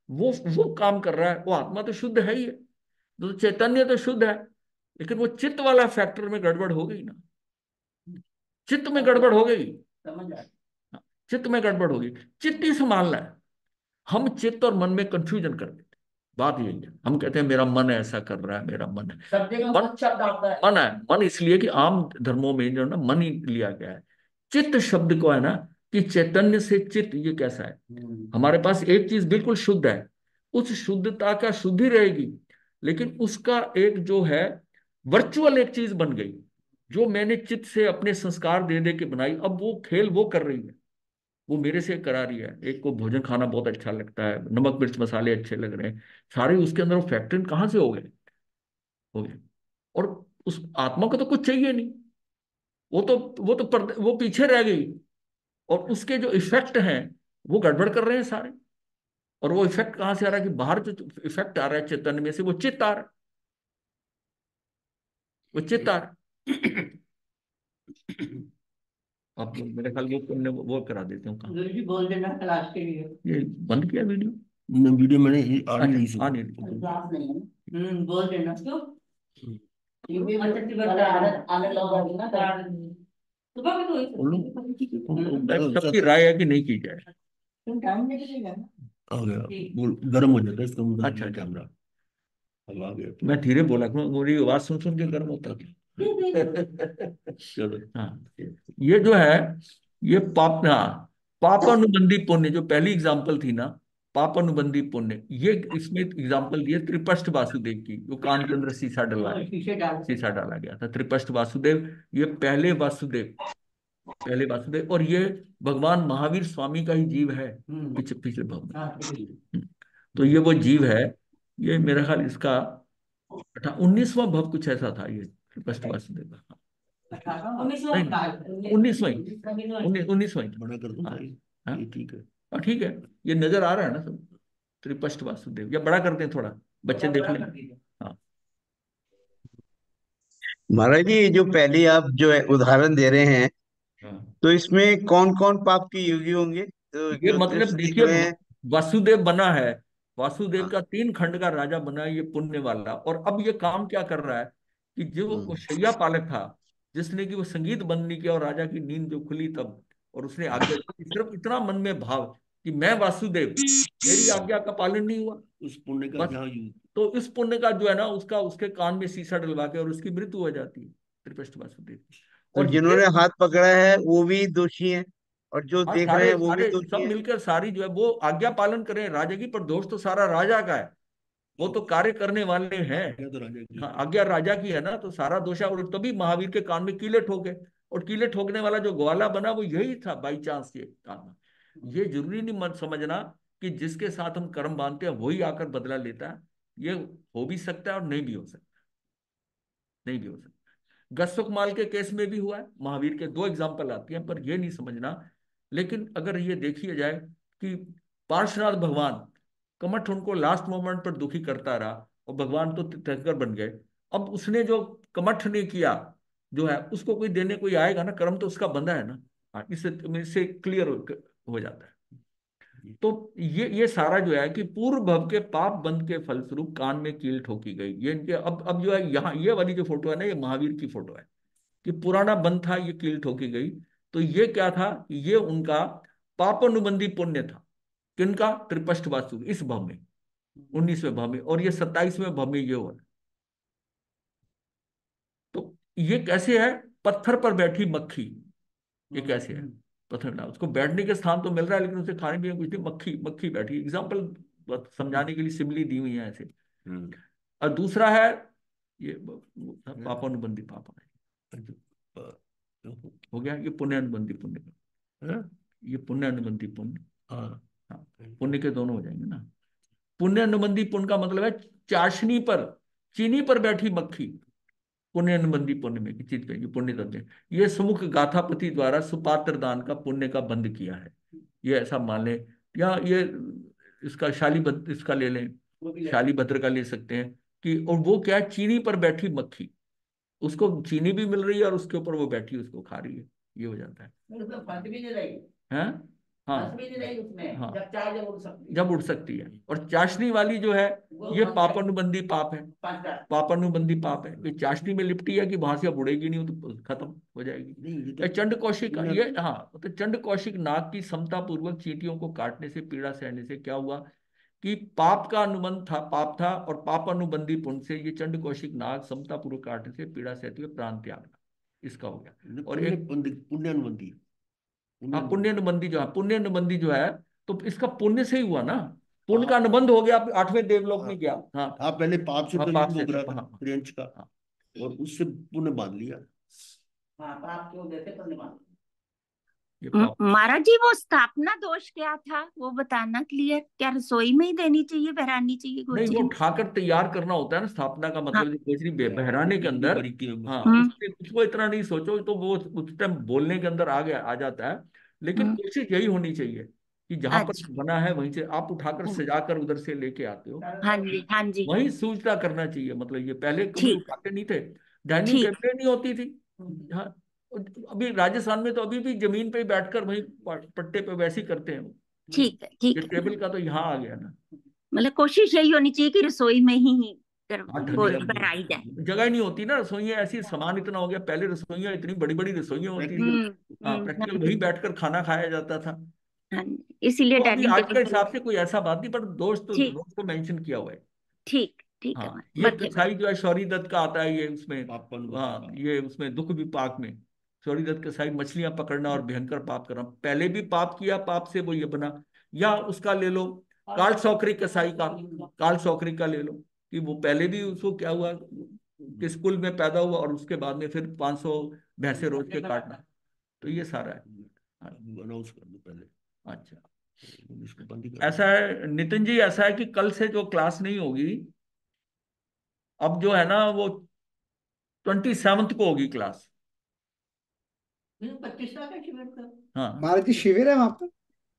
A: वो काम कर रहा है। वो आत्मा तो शुद्ध है ही है, तो चैतन्य तो शुद्ध है, लेकिन वो चित्त वाला फैक्टर में गड़बड़ हो गई ना, चित्त में गड़बड़ हो गई।
C: समझ आया।
A: हाँ, चित्त में गड़बड़ होगी। चित्त ही संभालना है। हम चित्त और मन में कंफ्यूजन कर देते हैं। बात यही है, हम कहते हैं मेरा मन ऐसा कर रहा है, मेरा मन है।
C: सब जगह
A: मन
C: मन शब्द आता है।
A: मन है, मन इसलिए कि आम धर्मों में जो है ना मन ही लिया गया है। चित्त शब्द को है ना, कि चैतन्य से चित्त, ये कैसा है? हमारे पास एक चीज बिल्कुल शुद्ध है, उस शुद्धता का शुद्धि रहेगी, लेकिन उसका एक जो है वर्चुअल एक चीज बन गई, जो मैंने चित्त से अपने संस्कार दे दे के बनाई, अब वो खेल वो कर रही है, वो मेरे से करा रही है। एक को भोजन खाना बहुत अच्छा लगता है, नमक मिर्च मसाले अच्छे लग रहे हैं, सारे उसके अंदर वो फैक्टर कहाँ से हो गए। और उस आत्मा को तो कुछ चाहिए नहीं, वो पीछे रह गई, और उसके जो इफेक्ट हैं वो गड़बड़ कर रहे हैं सारे। और वो इफेक्ट कहाँ से आ रहा है? कि बाहर जो इफेक्ट आ रहा है चैतन्य में से, वो चित्त आ रहा है, वो चित्त आ रहा है। आप लोग मेरे ख्याल वो पुण्य वो करा देते हो काम।
C: गुरु जी बोल देना क्लास के लिए।
A: ये बंद किया वीडियो?
D: वीडियो मैंने आ नहीं रही
A: अच्छा, आ नहीं
D: थी।
C: क्लास नहीं है। बोल देना क्यों।
D: हम्म।
C: टीवी में अच्छा बता आने लगा ना सुबह में तो वही
D: बोलो।
A: नहीं, सबकी राय है कि नहीं की जाए।
B: तुम टाइम निकलेगा ना।
D: आ गया,
C: ठीक।
D: बोल गर्म हो जाता है इसका मुंह,
A: अच्छा, अच्छा।
D: कैमरा। अब आ गया।
A: मैं धीरे बोला करूँ, मेरी आवाज सुन सुन के गर्म होता है।
D: चलो।
A: हाँ, ये जो है, ये पाप अनुबंधी पुण्य, जो पहली एग्जाम्पल थी ना, पाप अनुबंधी पुण्य, ये इसमें एग्जाम्पल दिए त्रिपष्ट वासुदेव की, जो कान के अंदर शीशा डाला गया था। त्रिपष्ट वासुदेव, ये पहले वासुदेव, और ये भगवान महावीर स्वामी का ही जीव है, पिछले पिछले भाव में। तो ये वो जीव है, ये मेरा ख्याल इसका 19वां भव कुछ ऐसा था, ये त्रिपष्ट वासुदेव का। नहीं, 19वां ही था।
D: बड़ा कर दूं
A: हाँ,
D: भाई?
A: हाँ,
D: ये ठीक है।
A: हाँ, ठीक है। ये नजर आ रहा है ना सब, त्रिपष्ट वासुदेव, या बड़ा करते हैं थोड़ा, बच्चे देख लें। हाँ,
E: महाराज जी, जो पहले आप जो है उदाहरण दे रहे हैं,
A: हाँ।
E: तो इसमें कौन कौन पाप के योगी होंगे? तो
A: ये
E: जो
A: मतलब
E: त्रिशती
A: देखिए,
E: जो है।
A: वासुदेव बना है, वासुदेव
E: हाँ।
A: का 3 खंड का राजा बना है ये पुण्य वाला, और अब ये काम क्या कर रहा है कि जो वो
E: हम्म।
A: शैया पालक था, जिसने कि वो संगीत बंद नहीं किया, और राजा की नींद जो खुली तब, और उसने आज्ञा दी, सिर्फ इतना मन में भाव कि मैं वासुदेव, मेरी आज्ञा का पालन नहीं हुआ,
D: उस पुण्य का
A: बस।
D: जहाँ यूज।
A: तो इस पुण्य का जो है ना, उसका उसके कान में शीशा डलवा के, और उसकी मृत्यु हो जाती है, त्रिपष्ट वासुदेव की।
E: तो
A: और ये,
E: जिन्होंने हाथ पकड़ा है वो भी दोषी हैं, और जो
A: हाँ,
E: देख रहे
A: सारे
E: हैं वो भी
A: सारे
E: दोषी
A: सब
E: हैं।
A: मिलकर सारी जो है वो आज्ञा पालन करें राजा की, पर दोष तो सारा राजा का है, वो तो कार्य करने वाले हैं।
D: आज्ञा तो राजा की
A: हाँ,
D: है।
A: आज्ञा राजा की है ना, तो सारा दोष है। और तभी महावीर के कान में कीले ठोके, और कीले ठोकने वाला जो ग्वाला बना वो यही था, बाई चांस ये कान। ये जरूरी नहीं मत समझना कि जिसके साथ हम कर्म बांधते हैं वही आकर बदला लेता है। ये हो भी सकता है और नहीं भी हो सकता, नहीं भी हो सकता। गस्सुकमाल के केस में भी हुआ है, महावीर के 2 एग्जाम्पल आती हैं, पर ये नहीं समझना। लेकिन अगर ये देखिए जाए कि पार्श्वनाथ भगवान, कमठ उनको लास्ट मोमेंट पर दुखी करता रहा, और भगवान तो तीर्थंकर बन गए। अब उसने जो कमठ ने किया, जो है उसको कोई देने कोई आएगा ना, कर्म तो उसका बंधा है ना। हाँ, इससे इससे क्लियर हो जाता है। तो ये सारा जो है कि पूर्व भव के पाप बंध के फलस्वरूप कान में कील ठोकी गई, ये इनके। अब जो है यहाँ ये वाली जो फोटो है ना, ये महावीर की फोटो है, कि पुराना बंध था, ये कील ठोकी गई। तो ये क्या था? ये उनका पापानुबंधी पुण्य था। किनका? त्रिपष्ट वासु, इस भव में, 19वें भव में, और ये 27वें भव में ये हुआ। तो ये कैसे है? पत्थर पर बैठी मक्खी, ये कैसे है? पत्थर ना, उसको बैठने के स्थान तो मिल रहा है, लेकिन उसे खाने पीने कुछ नहीं, मक्खी मक्खी बैठी। एग्जाम्पल समझाने के लिए सिमिली दी हुई है ऐसे।
D: हम्म।
A: और दूसरा है ये पापानुबंधी पापा है। हो गया ये पुण्य अनुबंधी पुण्य का।
D: हाँ।
A: ये पुण्य अनुबंधी पुण्य।
D: हाँ।
A: हाँ, पुण्य के दोनों हो जाएंगे ना। पुण्य अनुबंधी पुण्य का मतलब है चाशनी पर, चीनी पर बैठी मक्खी, पुण्य अनुबंधी पुण्य में की चीज पे ये पुण्य तत्व है। ये सुमुख गाथापति द्वारा सुपात्र दान का पुण्य का बंद किया है, ये ऐसा मान लें। या ये इसका शालीभद्र, इसका ले लें, शालीभद्र का ले सकते हैं कि, और वो क्या है? चीनी पर बैठी मक्खी, उसको चीनी भी मिल रही है, और उसके ऊपर वो बैठी उसको खा रही है, ये हो जाता है।
C: मतलब फंस भी नहीं रही।
A: हैं? हाँ,
C: फंस भी नहीं रही उसमें,
A: हाँ,
C: जब चाहे जब उड़ सकती है।
A: जब उड़ सकती है। और चाशनी वाली जो है, ये पापानुबंधी पाप है,
C: पांच का।
A: पापानुबंधी पाप है। ये चाशनी में लिपटी है कि वहां से अब उड़ेगी नहीं, तो खत्म हो जाएगी।
D: नहीं ये
A: ये
D: तो
A: चंड कौशिक,
D: पुण्य-
A: ये हाँ, तो चंड कौशिक नाग की समता पूर्वक चींटियों को काटने से, पीड़ा सहने से क्या हुआ कि पाप का अनुबंध था, पाप था, और पाप अनुबंधी पुण्य से ये चंड कौशिक नाग समता पूर्वक काटने से पीड़ा सहते हुए प्राण त्याग, इसका हो गया। और एक
D: पुण्यानुबंधी
A: हाँ, पुण्य अनुबंधी जो है, पुण्य अनुबंधी जो है, तो इसका पुण्य से ही हुआ ना, पुण्य का अनुबंध हो गया, आठवें देवलोक में गया। हाँ
D: हाँ पहले पाप से
A: हाँ,
D: तो
A: पाप
D: युद्ध
A: से
D: भोग रहा
A: था,
D: था
A: हाँ
D: त्रियंच का,
A: हाँ।
D: और उससे पुण्य बांध लिया।
C: हाँ, पाप क्यों देते पुण्य मान।
A: ये पाप,
F: महाराज जी वो स्थापना दोष क्या था वो बताना क्लियर, क्या रसोई में ही देनी चाहिए, बहरानी चाहिए
A: नहीं, वो
F: गोचरी?
A: उठाकर तैयार करना होता है ना, स्थापना का
F: हाँ।
A: मतलब जो केसरी बहराने के अंदर।
D: बारीकी में
A: हाँ,
F: हम्म
A: उसको इतना नहीं सोचो, तो वो उस टाइम बोलने के अंदर आ गया, आ जाता है। लेकिन
F: हम्म,
A: कोशिश यही होनी चाहिए कि जहां पर
F: अच्छा।
A: बना है वहीं से आप उठाकर सजाकर उधर से लेके आते हो,
F: हाँ जी, हाँ जी,
A: वहीं सूचना करना चाहिए। मतलब ये पहले कभी
F: ठीक
A: उठाते नहीं थे, डाइनिंग
F: ठीक।
A: टेबल नहीं होती थी। हाँ, अभी राजस्थान में तो अभी भी जमीन पे ही बैठकर वही पट्टे पे वैसे ही करते हैं।
F: ठीक है,
A: ये
F: ठीक है।
A: टेबल का तो यहाँ आ गया ना।
F: मतलब कोशिश यही होनी चाहिए कि रसोई में ही
A: हाँ,
F: वो
A: ढक
F: बनाई जाए।
A: जगह ही नहीं होती ना, रसोइयाँ ऐसी, सामान इतना हो गया। पहले रसोइयाँ इतनी बड़ी बड़ी रसोइयाँ होती थी।
D: प्रैक्टिकल।
A: हाँ, प्रैक्टिकल वहीं बैठकर खाना खाया जाता था।
F: हाँ जी, इसीलिए
A: तो अभी
F: डाइनिंग
A: आज के
F: टेबल।
A: हिसाब से कोई ऐसा बात नहीं, पर
F: ठीक
A: दोस्त को मेंशन किया हुआ है।
F: ठीक ठीक है
A: हाँ,
F: महाराज,
A: ये
F: बखे
A: कसाई जो है शौरी दत्त का आता है, ये उसमें।
D: पापन
A: हाँ, ये उसमें दुख विपाक में शौरी दत्त कसाई मछलियां पकड़ना और भयंकर पाप करना, पहले भी पाप किया, पाप से वो ये बना। या उसका ले लो काल सौकरी कसाई का, काल सौकरी का ले लो, कि वो पहले भी उसको क्या हुआ कि स्कूल में पैदा हुआ, और उसके बाद में फिर 500 भैंसे रोज के काटना। तो ये सारा है। हाँ,
D: अनाउंस कर दो पहले,
A: अच्छा,
D: इसको बंद ही कर
A: ऐसा है नितिन जी, ऐसा है कि कल से जो क्लास नहीं होगी, अब जो है ना वो 27 को होगी क्लास।
C: 25वां का शिविर था।
A: हाँ,
G: महाराज जी शिविर है वहां पर?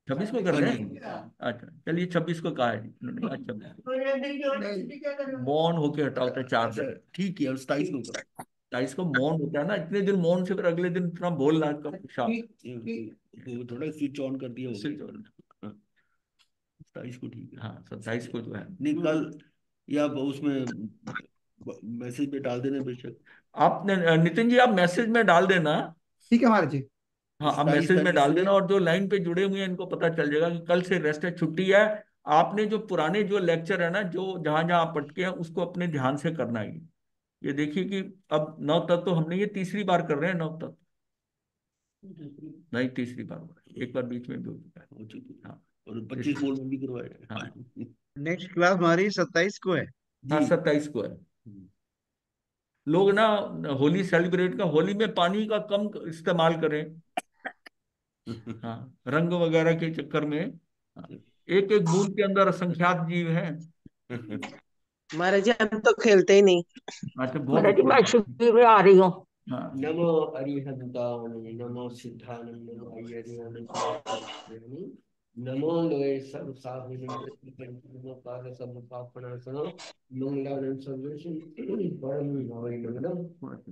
A: 26 को कर रहे हैं।
C: हाँ।
A: अच्छा, चलिए 26 को कहा है जी उन्होंने। अच्छा,
C: तो एक दिन की और छुट्टी क्या करें।
A: मौन होके हटाओ तो 4 दिन।
D: ठीक है, और 27 को करो।
A: 22 को मौन होता है ना, इतने दिन मौन से फिर अगले दिन इतना बोलना कब शाम।
D: वो थोड़ा स्विच ऑन कर दिया
A: Switch
D: होगा।
A: on।
D: 27 को ठीक है।
A: हाँ, 27 को जो है,
D: नहीं कल, या उसमें मैसेज पे डाल देना बेशक।
A: आपने नितिन जी, आप मैसेज में डाल देना।
G: ठीक है महाराज जी।
A: हाँ, आप
D: 27
A: मैसेज में
D: तारीख
A: डाल
D: से।
A: देना, और जो लाइन पे जुड़े हुए हैं इनको पता चल जाएगा कि कल से रेस्ट है, छुट्टी है। आपने जो पुराने जो लेक्चर है ना, जो जहां जहां आप अटके हैं, उसको अपने ध्यान से करना है। ये देखिए कि अब 9 तत्व तो हमने ये तीसरी बार कर रहे हैं, 9 तत्व नहीं, तीसरी बार हो रहा है, एक बार बीच में भी हो चुका है।
D: हो चुकी है।
A: हाँ,
D: और 25 बोल में भी करवाया।
A: हाँ
E: नेक्स्ट क्लास हमारी 27 को है।
A: हाँ,
D: जी।
A: 27 को है।
D: हम्म।
A: लोग ना होली सेलिब्रेट का, होली में पानी का कम इस्तेमाल करें। हाँ, रंग वगैरह के चक्कर में, हाँ, एक एक बूंद के अंदर असंख्यात जीव हैं।
H: महाराज जी हम तो खेलते ही नहीं।
A: अच्छा, बहुत
C: महाराज जी मैं
A: अच्छा।
C: शिविर में आ रही हूँ।
A: हाँ,
I: नमो अरिहंताय नमो सिद्धानंद नमो अय्यरियाणि नमो लोय सब साधुनं नमो पाद सब पापनाशनो मंगलानं सर्वेषु परम भवै मंगलम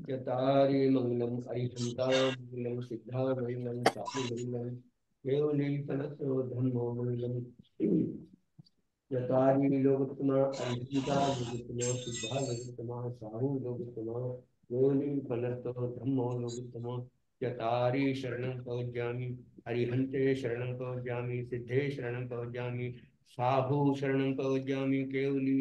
I: चतारि मंगलम अरिहंताय मंगलम सिद्धाय मंगलम साधु मंगलम केवली कनसो धम्मो मंगलम चतारि लोकोत्तमा अरिहंता लोकोत्तमा सिद्धा लोकोत्तमा साहु लोकोत्तमा योनि फलतो धम्मो लोकोत्तमो चतारि शरणं प्रवज्जामि अरिहन्ते शरणं प्रवज्जामि सिद्धे शरणं प्रवज्जामि साहु शरणं प्रवज्जामि केवली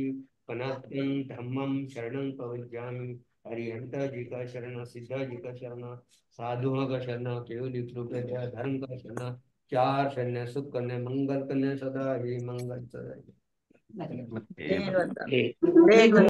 I: सनातन धम्मं शरणं प्रवज्जामि अरिहंत जी का शरण सिद्धा जी का शरण साधुओं का शरण केवली धर्म का शरण चार शरण सुख करने मंगल करने सदा ही मंगल सदा ही।
F: जय माता दी। जय